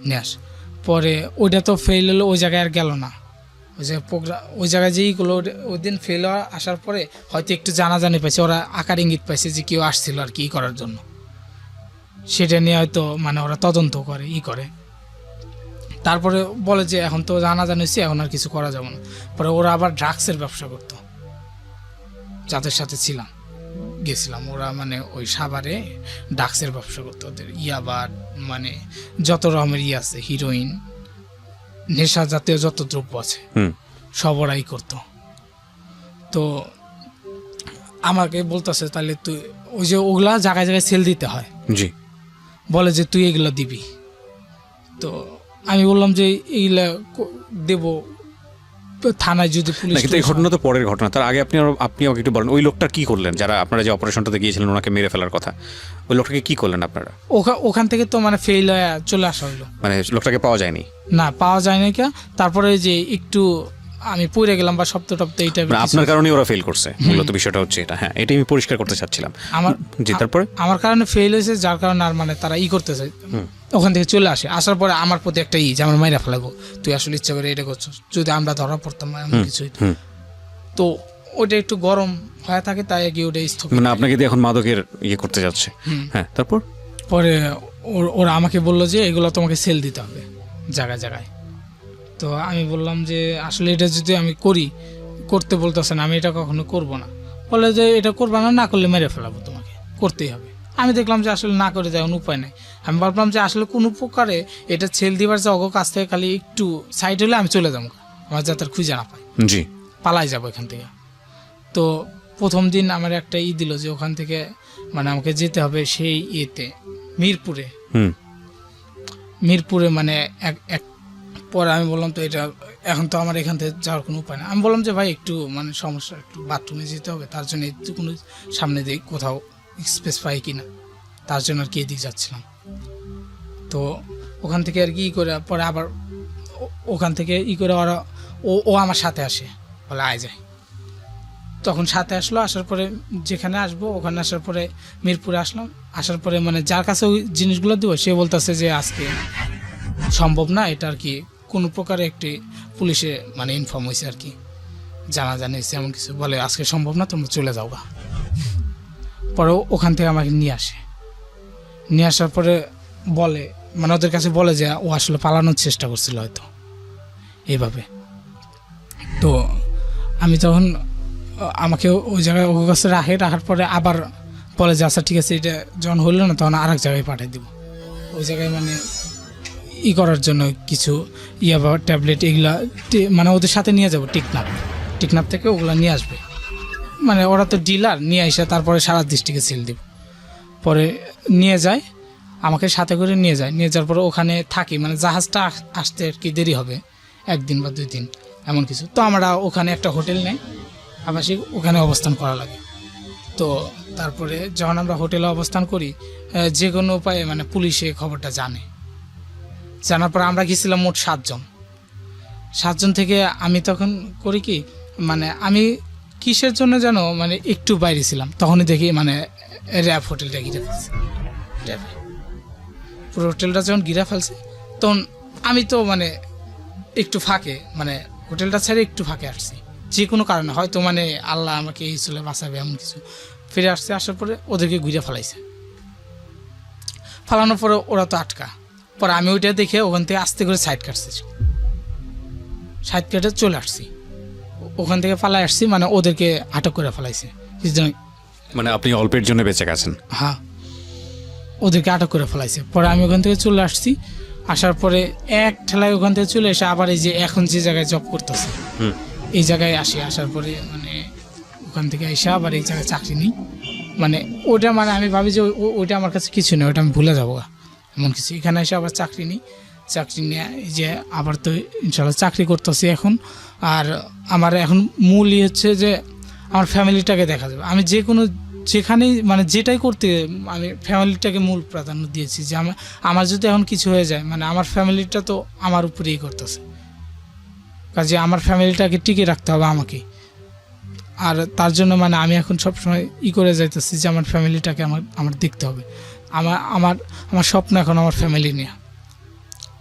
নিয়ে আস। পরে ওইটা তো ফেল হলো, ওই জায়গায় আর গেল না। ওই যে প্রোগ্রাম, ওই জায়গায় যেইগুলো ওই দিন ফেল আসার পরে হয়তো একটু জানাজানি পাইছে, ওরা আকার ইঙ্গিত পাইছে যে কেউ আসছিল আর কি করার জন্য, সেটা নিয়ে হয়তো মানে ওরা তদন্ত করে তারপরে বলে যে এখন তো জানাজানি হয়েছে, এখন আর কিছু করা যাবে না। পরে ওরা আবার ড্রাগসের ব্যবসা করতো, যাদের সাথে গেছিলাম ওরা মানে ওই সাভারে ড্রাগসের ব্যবসা করতো। ওদের ইয়াবা মানে যত রকমের আছে, হিরোইন, নেশা জাতীয় যত দ্রব্য আছে সব ওরাই করতো। তো আমাকে বলতেছে তাহলে তুই ওই যে ওগুলা জায়গায় জায়গায় সেল দিতে হয়, জি, বলে যে তুই এগুলো দিবি। তো আমি বললাম যে এইগুলা দেব থানায়, যদি পুলিশ। কিন্তু এই ঘটনা তো পরের ঘটনা, তার আগে আপনি আমাকে একটু বলেন ওই লোকটা কি করলেন, যারা আপনারা যে অপারেশনটাতে গিয়েছিলেন ওনাকে মেরে ফেলার কথা, ওই লোকটাকে কি করলেন আপনারা? ওখান থেকে তো মানে ফেল হয়ে চলে আসা হইলো, মানে লোকটাকে পাওয়া যায়নি? না, পাওয়া যায় না। তারপরে যে একটু আমি পড়ে গেলাম বা শব্দ টব্দ এইটা, আপনার কারণে ওরা ফেল করছে, মূলত বিষয়টা হচ্ছে এটা। হ্যাঁ, এটাই আমি পরিষ্কার করতে চাচ্ছিলাম। তারপরে আমার কারণে ফেল হয়েছে, যার কারণে আর মানে তারা করতেছে, ওখান থেকে চলে আসার পরে আমার প্রতি একটা যে আমার মাইরা ফেলাবো, তুই আসলে ইচ্ছা করে এটা করছো, যদি আমরা ধরা পড়তাম এমন কিছু। তো ওইটা একটু গরম হয়ে থাকে, তাই গিয়ে ওটা স্থগিত, মানে আপনাকে দিয়ে এখন মাদকের করতে যাচ্ছে। হ্যাঁ, তারপর পরে ওরা আমাকে বললো যে এগুলো তোমাকে সেল দিতে হবে জায়গায় জায়গায়। তো আমি বললাম যে আসলে এটা যদি আমি করতে বলতেছেন, আমি এটা কখনো করব না। বলে যে এটা করবা না, করলে মেরে ফেলাবো, তোমাকে করতেই হবে। আমি দেখলাম যে আসলে না করে তেমন উপায় নেই। আমি ভাবলাম যে আসলে কোনো প্রকারে এটা ছেল দিবার যে অগ কাছ থেকে খালি একটু সাইড হলে আমি চলে যাবো, আমার যাতে আর খুঁজে না পাই, জি, পালাই যাবো এখান থেকে। তো প্রথম দিন আমার একটা দিল যে ওখান থেকে মানে আমাকে যেতে হবে সেই মিরপুরে। মিরপুরে মানে এক পরে আমি বললাম তো এটা এখন তো আমার এখান থেকে যাওয়ার কোনো উপায় না। আমি বললাম যে ভাই একটু মানে সমস্যা, একটু বাথরুমে যেতে হবে, তার জন্য একটু কোনো সামনে দিয়ে কোথাও স্পেস পাই কি না, তার জন্য আর কি এদিকে যাচ্ছিলাম। তো ওখান থেকে আর কি করে পরে আবার ওখান থেকে করে ওরা ও আমার সাথে আসে, বলে আয় যায়। তখন সাথে আসলো, আসার পরে যেখানে আসবো ওখানে আসার পরে মিরপুরে আসলাম। আসার পরে মানে যার কাছে ওই জিনিসগুলো দিব সে বলতেছে যে আজকে সম্ভব না, এটা আর কি কোনো প্রকারে একটি পুলিশে মানে ইনফর্ম হয়েছে আর কি, জানিয়েছে এমন কিছু, বলে আজকে সম্ভব না, তোমরা চলে যাও গা। পরে ওখান থেকে আমাকে নিয়ে আসে, নিয়ে আসার পরে বলে মানে ওদের কাছে বলে যে ও আসলে পালানোর চেষ্টা করছিল হয়তো এইভাবে। তো আমি তখন আমাকে ওই জায়গায় ওর কাছে রাখার পরে আবার বলে যে আচ্ছা ঠিক আছে, এটা যখন হইল না তখন আর এক জায়গায় পাঠিয়ে দিব। ওই জায়গায় মানে করার জন্য কিছু বা ট্যাবলেট এগুলা মানে ওদের সাথে নিয়ে যাবো, টিকনাপ থেকে ওগুলো নিয়ে আসবে। মানে ওরা তো ডিলার, নিয়ে এসে তারপরে সারা ডিস্ট্রিক্টে সেল দিব। পরে নিয়ে যায়, আমাকে সাথে করে নিয়ে যায়, নিয়ে যাওয়ার পরে ওখানে থাকি, মানে জাহাজটা আসতে আর কি দেরি হবে 1 দিন বা 2 দিন এমন কিছু। তো আমরা ওখানে একটা হোটেল নেই আবাসিক, ওখানে অবস্থান করা লাগে। তো তারপরে যখন আমরা হোটেলে অবস্থান করি, যে কোনো উপায়ে মানে পুলিশে খবরটা জানার পর আমরা গেছিলাম মোট 7 জন থেকে আমি তখন করি কি মানে আমি কিসের জন্য যেন মানে একটু বাইরে ছিলাম, তখনই দেখি মানে র্যাব হোটেলটা ঘিরে ফেলছে। পুরো হোটেলটা যখন ঘিরে ফেলছে তখন আমি তো মানে একটু ফাঁকে মানে হোটেলটা ছেড়ে একটু ফাঁকে আসছি, যে কোনো কারণে হয়তো মানে আল্লাহ আমাকে এই চলে বাঁচাবে এমন কিছু। ফিরে আসছে, আসার পরে ওদেরকে ঘুরে ফেলাইছে, ফালানোর পরে ওরা তো আটকা। পরে আমি ওইটা দেখে ওখান থেকে আস্তে করে সাইড কেটে চলে আসছি, ওখান থেকে পালাই আসছি, মানে ওদেরকে আটক করে ফেলাইছে। মানে আপনি অল্পের জন্য বেঁচে গেছেন? হ্যাঁ, ওদেরকে আটক করে ফেলাইছে। পরে আমি ওখান থেকে চলে আসছি, আসার পরে এক ঠেলায় ওখান থেকে চলে এসে আবার এই যে এখন যে জায়গায় জব করতেছে এই জায়গায় আসি। আসার পরে মানে ওখান থেকে এসে আবার এই জায়গায় চাকরি নিই। মানে ওইটা মানে আমি ভাবি যে ওইটা আমার কাছে কিছু নেই, ওইটা আমি ভুলে যাবো এমন কিছু। এখানে এসে আবার চাকরি নিই, চাকরি নিয়ে এই যে আবার তো ইনশাল্লাহ চাকরি করতেছি এখন। আর আমার এখন মূলই হচ্ছে যে আমার ফ্যামিলিটাকে দেখা যাবে। আমি যে কোনো যেখানেই মানে যেটাই করতে আমি ফ্যামিলিটাকে মূল প্রাধান্য দিয়েছি, যে আমার যদি এখন কিছু হয়ে যায় মানে আমার ফ্যামিলিটা তো আমার উপরেই করতেছে, কাজে আমার ফ্যামিলিটাকে টিকে রাখতে হবে আমাকে। আর তার জন্য মানে আমি এখন সবসময় করে যাইতেছি যে আমার ফ্যামিলিটাকে আমার দেখতে হবে। আমার স্বপ্ন এখন আমার ফ্যামিলি নিয়ে,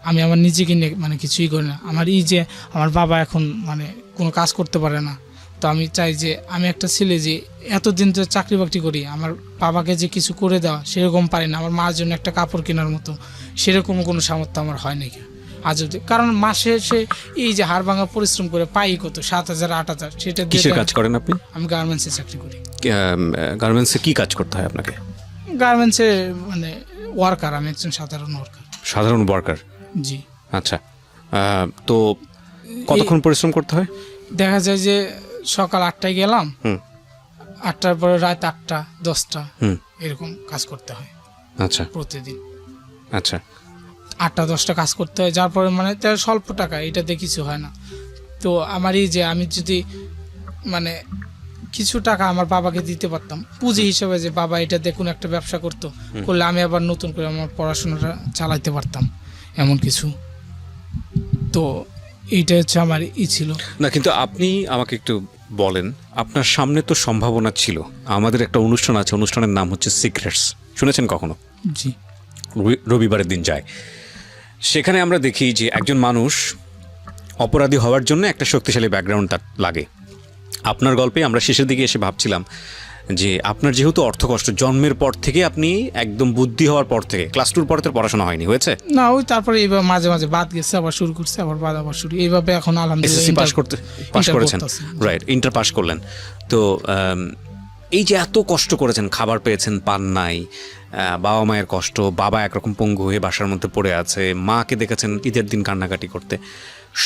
আমি আমার নিজেকে নিয়ে মানে কিছুই করি না। আমার যে আমার বাবা এখন মানে কোনো কাজ করতে পারে না, তো আমি চাই যে আমি একটা ছেলে যে এতদিন তো চাকরি বাকরি করি, আমার বাবাকে যে কিছু করে দেওয়া সেরকম পারি না, আমার মার জন্য একটা কাপড় কেনার মতো সেরকম কোনো সামর্থ্য আমার হয় নাকি আজ অব্দি। কারণ মাসে সে এই যে হাড় ভাঙা পরিশ্রম করে পাই কত 7,000 8,000, সেটা কিসের কাজ করেন আপনি? আমি গার্মেন্টসে চাকরি করি। গার্মেন্টসে কি কাজ করতে হয় আপনাকে? গার্মেন্টসে মানে ওয়ার্কার, আমি একজন সাধারণ ওয়ার্কার। জি। আচ্ছা, তো কতক্ষণ পরিশ্রম করতে হয়? দেখা যায় যে সকাল 8টায় গেলাম, 8টার পরে রাত 8টা 10টা এরকম কাজ করতে হয়। আচ্ছা, প্রতিদিন। আচ্ছা, 8টা 10টা কাজ করতে হয়, যার পরে মানে তার স্বল্প টাকা, এটাতে কিছু হয় না। তো আমার এই যে আমি যদি মানে কিছু টাকা আমার বাবাকে দিতে পারতাম পুঁজি হিসেবে, যে বাবা এটা দেখুন একটা ব্যবসা করলে আমি আবার নতুন করে আমার পড়াশোনাটা চালাইতে পারতাম এমন কিছু। তো এইটা হচ্ছে আমার ছিল না। কিন্তু আপনি আমাকে একটু বলেন, আপনার সামনে তো সম্ভাবনা ছিল। আমাদের একটা অনুষ্ঠান আছে, অনুষ্ঠানের নাম হচ্ছে সিক্রেটস, শুনেছেন কখনো? জি। রবিবারের দিন যায়, সেখানে আমরা দেখি যে একজন মানুষ অপরাধী হওয়ার জন্য একটা শক্তিশালী ব্যাকগ্রাউন্ড তার লাগে। আপনার গল্পে আমরা শেষের দিকে এসে ভাবছিলাম যে আপনার যেহেতু অর্থকষ্ট জন্মের পর থেকে, আপনি একদম বুদ্ধি হওয়ার পর থেকে ক্লাস 2 পর থেকে পড়াশোনা হয়নি, হয়েছে না ওই তারপরে এইভাবে মাঝে মাঝে বাদ গেছে, আবার শুরু করছে, আবার বাদ আবার শুরু, এইভাবে এখন আলহামদুলিল্লাহ এসএসসি পাস করেছেন, রাইট, ইন্টার পাস করলেন। তো এই যে এত কষ্ট করেছেন, খাবার পেয়েছেন, পান নাই, বাবা মায়ের কষ্ট, বাবা একরকম পঙ্গু হয়ে বাসার মধ্যে পড়ে আছে, মাকে দেখেছেন ঈদের দিন কান্নাকাটি করতে,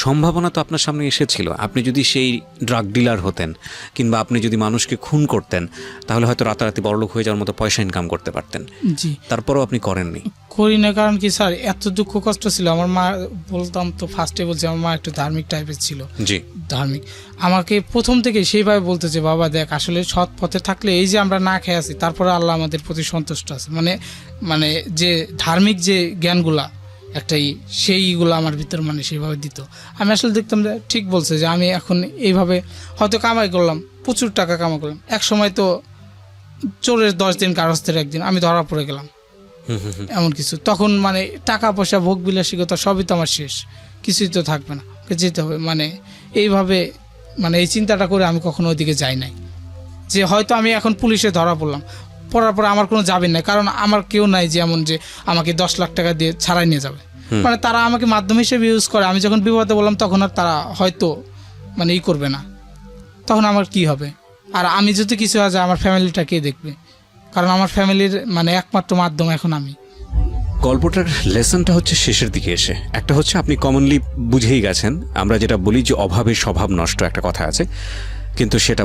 সম্ভাবনা তো আপনার সামনে এসেছিল। আপনি যদি সেই ড্রাগ ডিলার হতেন কিংবা আপনি যদি মানুষকে খুন করতেন, তাহলে হয়তো রাতারাতি বড়লোক হয়ে যাওয়ার মতো পয়সা ইনকাম করতে পারতেন। জি, তারপরেও আপনি করেননি। করি না, কারণ কি স্যার, এত দুঃখ কষ্ট ছিল। আমার মা, বলতাম তো ফার্স্টে বলছি, আমার মা একটু ধার্মিক টাইপের ছিল। জি, ধার্মিক আমাকে প্রথম থেকে সেইভাবে বলতেছে, বাবা দেখ, আসলে সৎ পথে থাকলে এই যে আমরা না খেয়ে আছি, তারপরে আল্লাহ আমাদের প্রতি সন্তুষ্ট আছে। মানে মানে যে ধার্মিক যে জ্ঞানগুলা একটাই, সেইগুলো আমার ভিতর মানে সেইভাবে দিত। আমি আসলে দেখতাম যে ঠিক বলছে, যে আমি এখন এইভাবে হয়তো কামাই করলাম, প্রচুর টাকা কামাই করলাম, এক সময় তো চোরের 10 দিন কারস্থের একদিন আমি ধরা পড়ে গেলাম, এমন কিছু। তখন মানে টাকা পয়সা, ভোগ বিলাসিকতা সবই তো আমার শেষ, কিছুই তো থাকবে না, যেতে হবে। মানে এইভাবে মানে এই চিন্তাটা করে আমি কখনো ওইদিকে যাই নাই, যে হয়তো আমি এখন পুলিশে ধরা পড়লাম, পড়ার পরে আমার কোনো যাবেন নাই, কারণ আমার কেউ নাই যে এমন যে আমাকে 10 লাখ টাকা দিয়ে ছাড়াই নিয়ে যাবে। মানে তারা আমাকে মাধ্যম হিসেবে ইউজ করে। আমি যখন বিপদে বললাম, তখন আর তারা হয়তো মানে করবে না, তখন আমার কি হবে? আর আমি যদি কিছু হয়ে যায়, আমার ফ্যামিলিটা কে দেখবে? কারণ আমার ফ্যামিলির মানে একমাত্র মাধ্যম এখন আমি। গল্পটার লেসনটা হচ্ছে শেষের দিকে এসে। একটা হচ্ছে আপনি কমনলি বুঝেই গেছেন, আমরা যেটা বলি যে অভাবে স্বভাব নষ্ট, একটা কথা আছে, কিন্তু সেটা